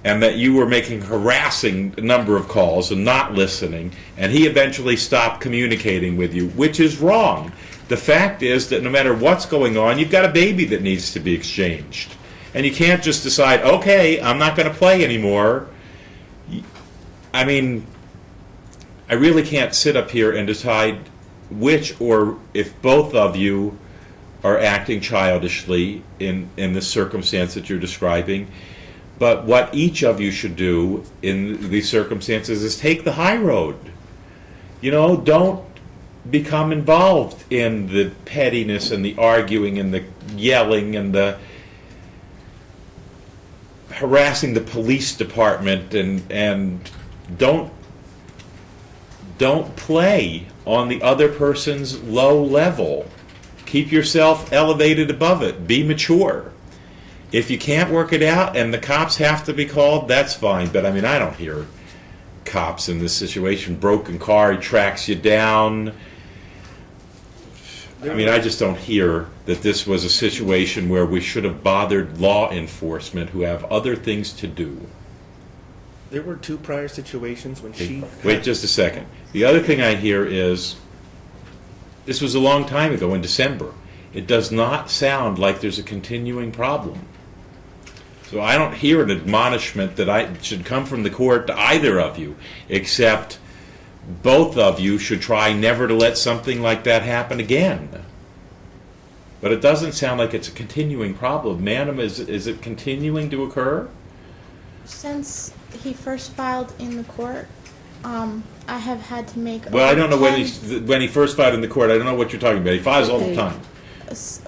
and that you were making a harassing number of calls and not listening, and he eventually stopped communicating with you, which is wrong. The fact is that no matter what's going on, you've got a baby that needs to be exchanged. And you can't just decide, okay, I'm not going to play anymore. I mean, I really can't sit up here and decide which or if both of you are acting childishly in the circumstance that you're describing. But what each of you should do in these circumstances is take the high road. You know, don't become involved in the pettiness and the arguing and the yelling and the harassing the police department, and don't play on the other person's low level. Keep yourself elevated above it. Be mature. If you can't work it out and the cops have to be called, that's fine. But I mean, I don't hear cops in this situation. Broken car, he tracks you down. I mean, I just don't hear that this was a situation where we should have bothered law enforcement who have other things to do. There were 2 prior situations when she... Wait just a second. The other thing I hear is, this was a long time ago in December. It does not sound like there's a continuing problem. So I don't hear an admonishment that I should come from the court to either of you, except both of you should try never to let something like that happen again. But it doesn't sound like it's a continuing problem. Madam, is it continuing to occur? Since he first filed in the court, I have had to make... Well, I don't know when 10 he first filed in the court. I don't know what you're talking about. He files all the time.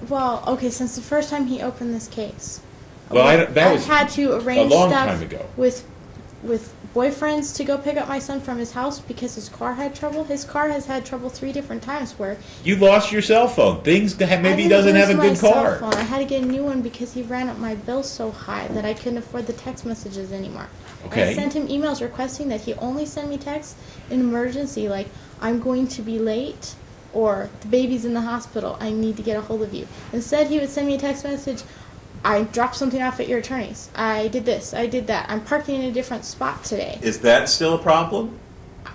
Well, okay, since the first time he opened this case. Well, that was had to arrange a long stuff time ago. with boyfriends to go pick up my son from his house because his car had trouble. His car has had trouble 3 different times where... You lost your cell phone. Maybe he doesn't have a good car. I had to get a new one because he ran up my bill so high that I couldn't afford the text messages anymore. Okay. I sent him emails requesting that he only send me texts in emergency, like, I'm going to be late, or the baby's in the hospital, I need to get a hold of you. Instead, he would send me a text message, I dropped something off at your attorney's. I did this, I did that. I'm parking in a different spot today. Is that still a problem?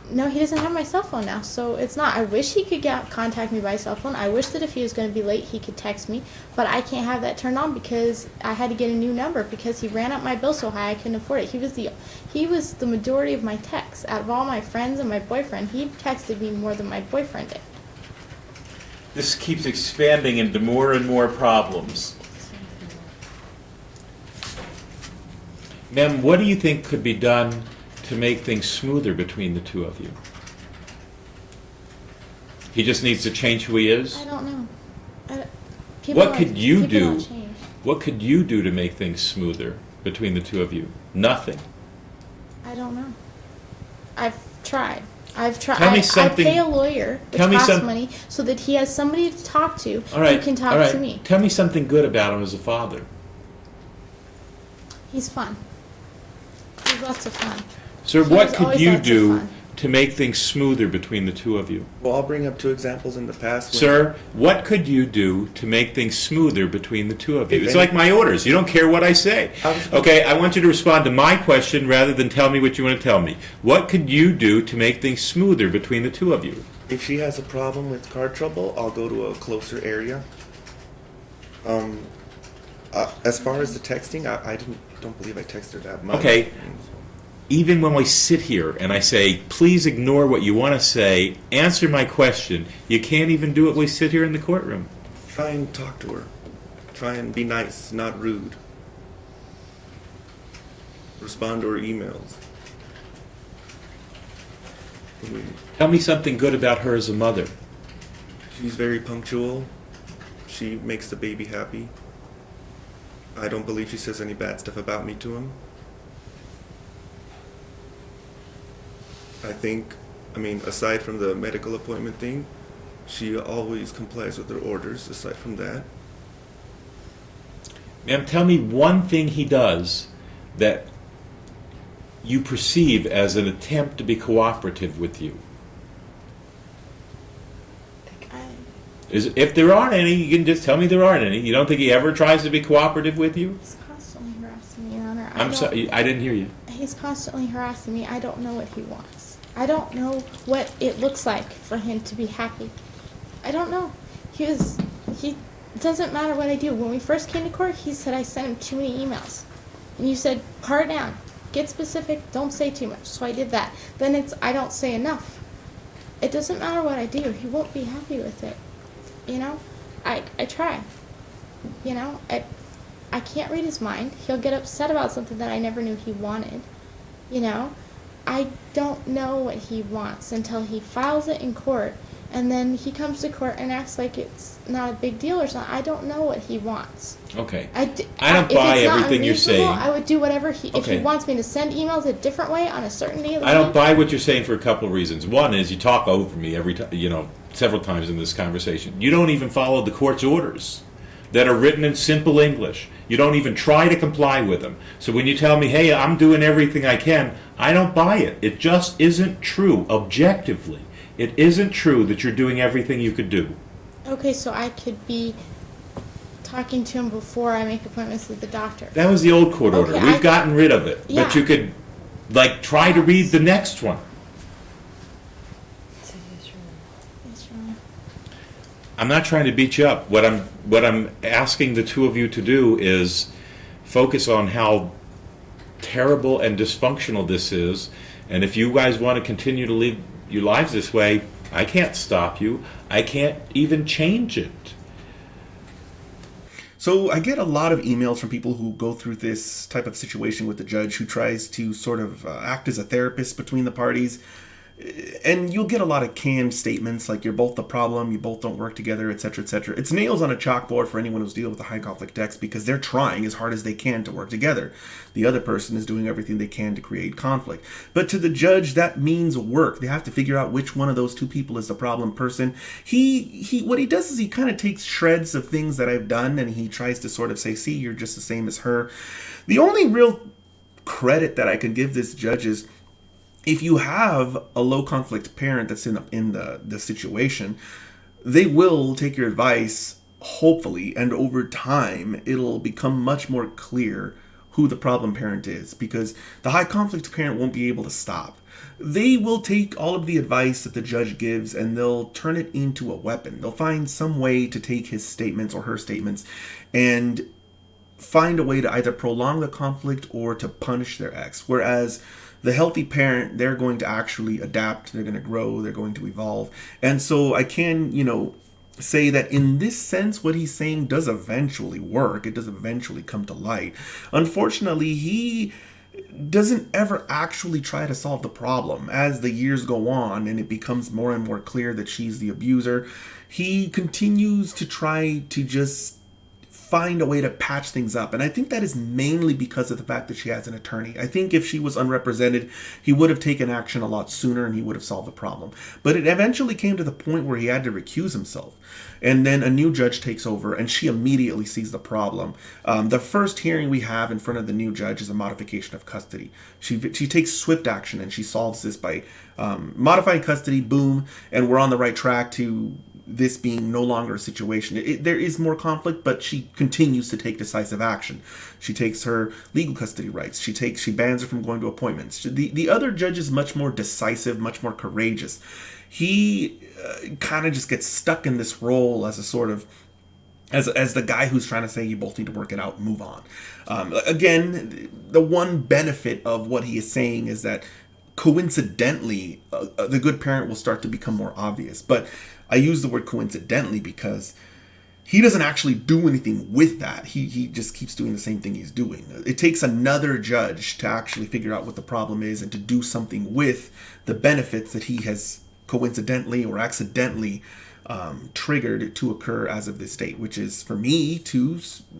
No, he doesn't have my cell phone now, so it's not. I wish he could contact me by cell phone. I wish that if he was going to be late, he could text me, but I can't have that turned on because I had to get a new number because he ran up my bill so high I couldn't afford it. He was the majority of my texts. Out of all my friends and my boyfriend, he texted me more than my boyfriend did. This keeps expanding into more and more problems. Ma'am, what do you think could be done to make things smoother between the 2 of you? He just needs to change who he is? I don't know. What could you people do? don't change. What could you do to make things smoother between the 2 of you? Nothing. I don't know. I've tried. Tell me something. I pay a lawyer, which costs money, so that he has somebody to talk to who can talk to me. Tell me something good about him as a father. He's fun. He's lots of fun. Sir, what could you do fun. to make things smoother between the 2 of you? Well, I'll bring up 2 examples in the past. Sir, what could you do to make things smoother between the 2 of you? It's like my orders. You don't care what I say. Okay, I want you to respond to my question rather than tell me what you want to tell me. What could you do to make things smoother between the 2 of you? If she has a problem with car trouble, I'll go to a closer area. As far as the texting, I don't believe I texted that much. Okay. Even when we sit here and I say, please ignore what you want to say, answer my question, you can't even do it when we sit here in the courtroom. Try and talk to her. Try and be nice, not rude. Respond to her emails. I mean, Tell me something good about her as a mother. she's very punctual. She makes the baby happy. I don't believe she says any bad stuff about me to him. I mean, aside from the medical appointment thing, she always complies with her orders, aside from that. Ma'am, tell me one thing he does that you perceive as an attempt to be cooperative with you. If there aren't any, you can just tell me there aren't any. You don't think he ever tries to be cooperative with you? He's constantly harassing me, Your Honor. I'm sorry, I didn't hear you. He's constantly harassing me. I don't know what he wants. I don't know what it looks like for him to be happy. I don't know. He it doesn't matter what I do. When we first came to court, he said I sent him too many emails. And you said, par it down. Get specific. Don't say too much. So I did that. Then it's, I don't say enough. It doesn't matter what I do. He won't be happy with it. You know? I try. You know? I can't read his mind. He'll get upset about something that I never knew he wanted. You know? I don't know what he wants until he files it in court, and then he comes to court and acts like it's not a big deal or something. I don't know what he wants. Okay. I don't buy everything you're saying. I would do whatever if he Okay. wants me to send emails a different way on a certain day of the I don't week. buy what you're saying for a couple of reasons. One is you talk over me every time, several times in this conversation. You don't even follow the court's orders that are written in simple English. You don't even try to comply with them. So when you tell me, hey, I'm doing everything I can, I don't buy it. It just isn't true, objectively. It isn't true that you're doing everything you could do. Okay, so I could be talking to him before I make appointments with the doctor. That was the old court order. Okay, We've gotten rid of it. Yeah. But you could, try to read the next one. Yes, Your Honor. I'm not trying to beat you up. What I'm asking the two of you to do is focus on how terrible and dysfunctional this is. And if you guys want to continue to live your lives this way, I can't stop you. I can't even change it. So I get a lot of emails from people who go through this type of situation with the judge who tries to sort of act as a therapist between the parties. And you'll get a lot of canned statements like you're both the problem, you both don't work together, etc., etc. It's nails on a chalkboard for anyone who's dealing with a high conflict ex because they're trying as hard as they can to work together. The other person is doing everything they can to create conflict. But to the judge, that means work. They have to figure out which one of those two people is the problem person. What he does is he kind of takes shreds of things that I've done and he tries to sort of say, see, you're just the same as her. The only real credit that I can give this judge is if you have a low conflict parent that's in the situation, they will take your advice, hopefully, and over time, it'll become much more clear who the problem parent is because the high conflict parent won't be able to stop. They will take all of the advice that the judge gives and they'll turn it into a weapon. They'll find some way to take his statements or her statements and find a way to either prolong the conflict or to punish their ex. Whereas the healthy parent, they're going to actually adapt, they're going to grow, they're going to evolve. And so I can, say that in this sense, what he's saying does eventually work. It does eventually come to light. Unfortunately, he doesn't ever actually try to solve the problem. As the years go on and it becomes more and more clear that she's the abuser, he continues to try to just find a way to patch things up. And I think that is mainly because of the fact that she has an attorney. I think if she was unrepresented, he would have taken action a lot sooner and he would have solved the problem. But it eventually came to the point where he had to recuse himself. And then a new judge takes over and she immediately sees the problem. The first hearing we have in front of the new judge is a modification of custody. She takes swift action and she solves this by modifying custody, boom, and we're on the right track to this being no longer a situation. There is more conflict, but she continues to take decisive action. She takes her legal custody rights. She bans her from going to appointments. The other judge is much more decisive, much more courageous. He kind of just gets stuck in this role as a sort of as the guy who's trying to say you both need to work it out and move on. Again, the one benefit of what he is saying is that coincidentally, the good parent will start to become more obvious. But I use the word coincidentally because he doesn't actually do anything with that. He just keeps doing the same thing he's doing. It takes another judge to actually figure out what the problem is and to do something with the benefits that he has coincidentally or accidentally triggered to occur as of this date, which is for me to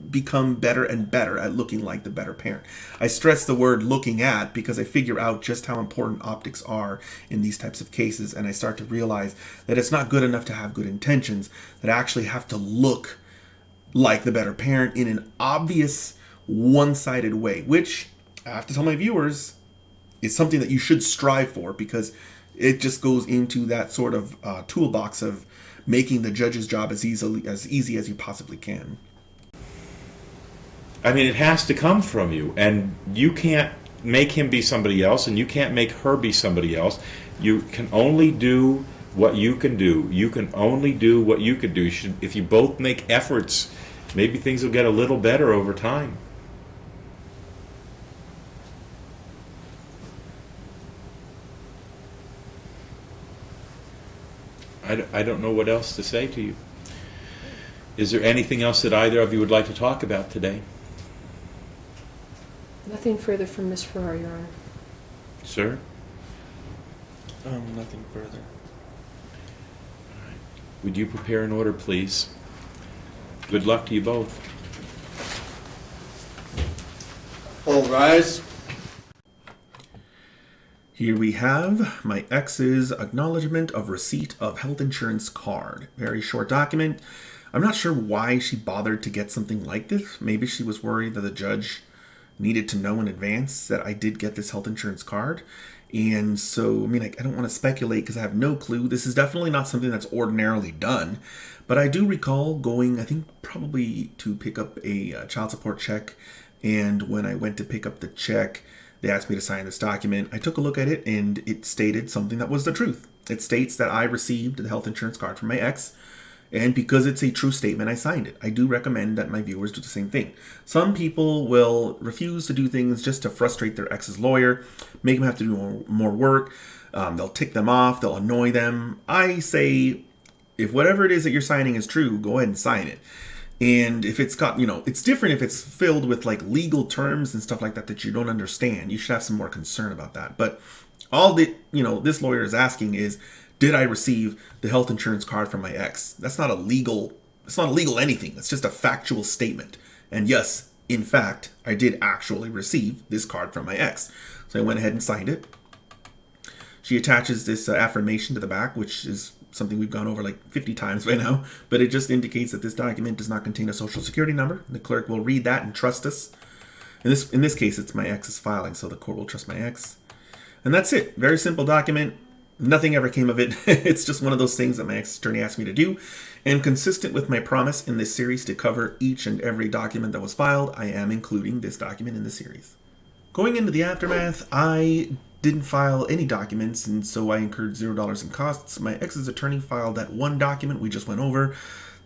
become better and better at looking like the better parent. I stress the word looking at because I figure out just how important optics are in these types of cases, and I start to realize that it's not good enough to have good intentions, that I actually have to look like the better parent in an obvious one-sided way, which I have to tell my viewers is something that you should strive for, because it just goes into that sort of toolbox of making the judge's job as easy as you possibly can. I mean, it has to come from you, and you can't make him be somebody else, and you can't make her be somebody else. You can only do what you can do. You can only do what you can do. If you both make efforts, maybe things will get a little better over time. I don't know what else to say to you. Is there anything else that either of you would like to talk about today? Nothing further from Ms. Farrar, Your Honor. Sir? Nothing further. Would you prepare an order, please? Good luck to you both. All rise. Here we have my ex's acknowledgment of receipt of health insurance card. Very short document. I'm not sure why she bothered to get something like this. Maybe she was worried that the judge needed to know in advance that I did get this health insurance card. And so, I mean, I don't want to speculate because I have no clue. This is definitely not something that's ordinarily done. But I do recall going, I think, probably to pick up a child support check. And when I went to pick up the check, they asked me to sign this document. I took a look at it, and it stated something that was the truth. It states that I received the health insurance card from my ex, and because it's a true statement, I signed it. I do recommend that my viewers do the same thing. Some people will refuse to do things just to frustrate their ex's lawyer, make them have to do more work. They'll tick them off. They'll annoy them. I say, if whatever it is that you're signing is true, go ahead and sign it. And if it's got, it's different if it's filled with like legal terms and stuff like that that you don't understand. You should have some more concern about that. But all that, this lawyer is asking is, did I receive the health insurance card from my ex? That's not it's not illegal anything. It's just a factual statement. And yes, in fact, I did actually receive this card from my ex. So I went ahead and signed it. She attaches this affirmation to the back, which is something we've gone over like 50 times by now, but it just indicates that this document does not contain a social security number. The clerk will read that and trust us. In this case, it's my ex's filing, so the court will trust my ex. And that's it. Very simple document. Nothing ever came of it. It's just one of those things that my ex-attorney asked me to do. And consistent with my promise in this series to cover each and every document that was filed, I am including this document in the series. Going into the aftermath, I didn't file any documents, and so I incurred $0 in costs. My ex's attorney filed that one document we just went over.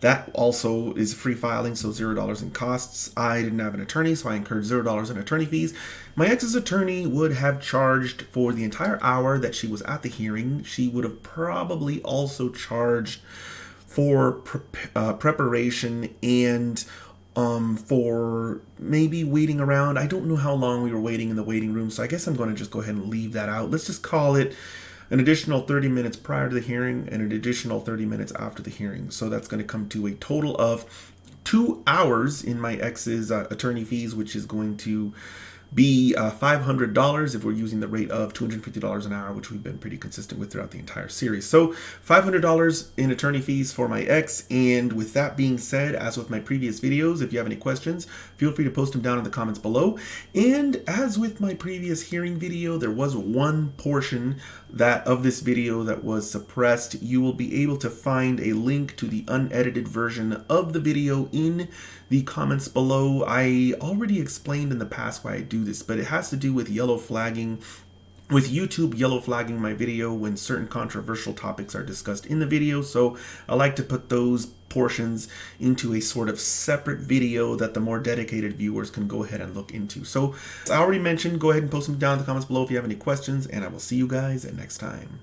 That also is free filing, so $0 in costs. I didn't have an attorney, so I incurred $0 in attorney fees. My ex's attorney would have charged for the entire hour that she was at the hearing. She would have probably also charged for preparation and for maybe waiting around. I don't know how long we were waiting in the waiting room, so I guess I'm going to just go ahead and leave that out. Let's just call it an additional 30 minutes prior to the hearing and an additional 30 minutes after the hearing. So that's going to come to a total of 2 hours in my ex's attorney fees, which is going to be $500 if we're using the rate of $250 an hour, which we've been pretty consistent with throughout the entire series. So $500 in attorney fees for my ex. And with that being said, as with my previous videos, if you have any questions, feel free to post them down in the comments below. And as with my previous hearing video, there was one portion of this video that was suppressed. You will be able to find a link to the unedited version of the video in the comments below. I already explained in the past why I do this, but it has to do with yellow flagging with YouTube yellow flagging my video when certain controversial topics are discussed in the video. So I like to put those portions into a sort of separate video that the more dedicated viewers can go ahead and look into. So as I already mentioned, go ahead and post them down in the comments below if you have any questions, and I will see you guys next time.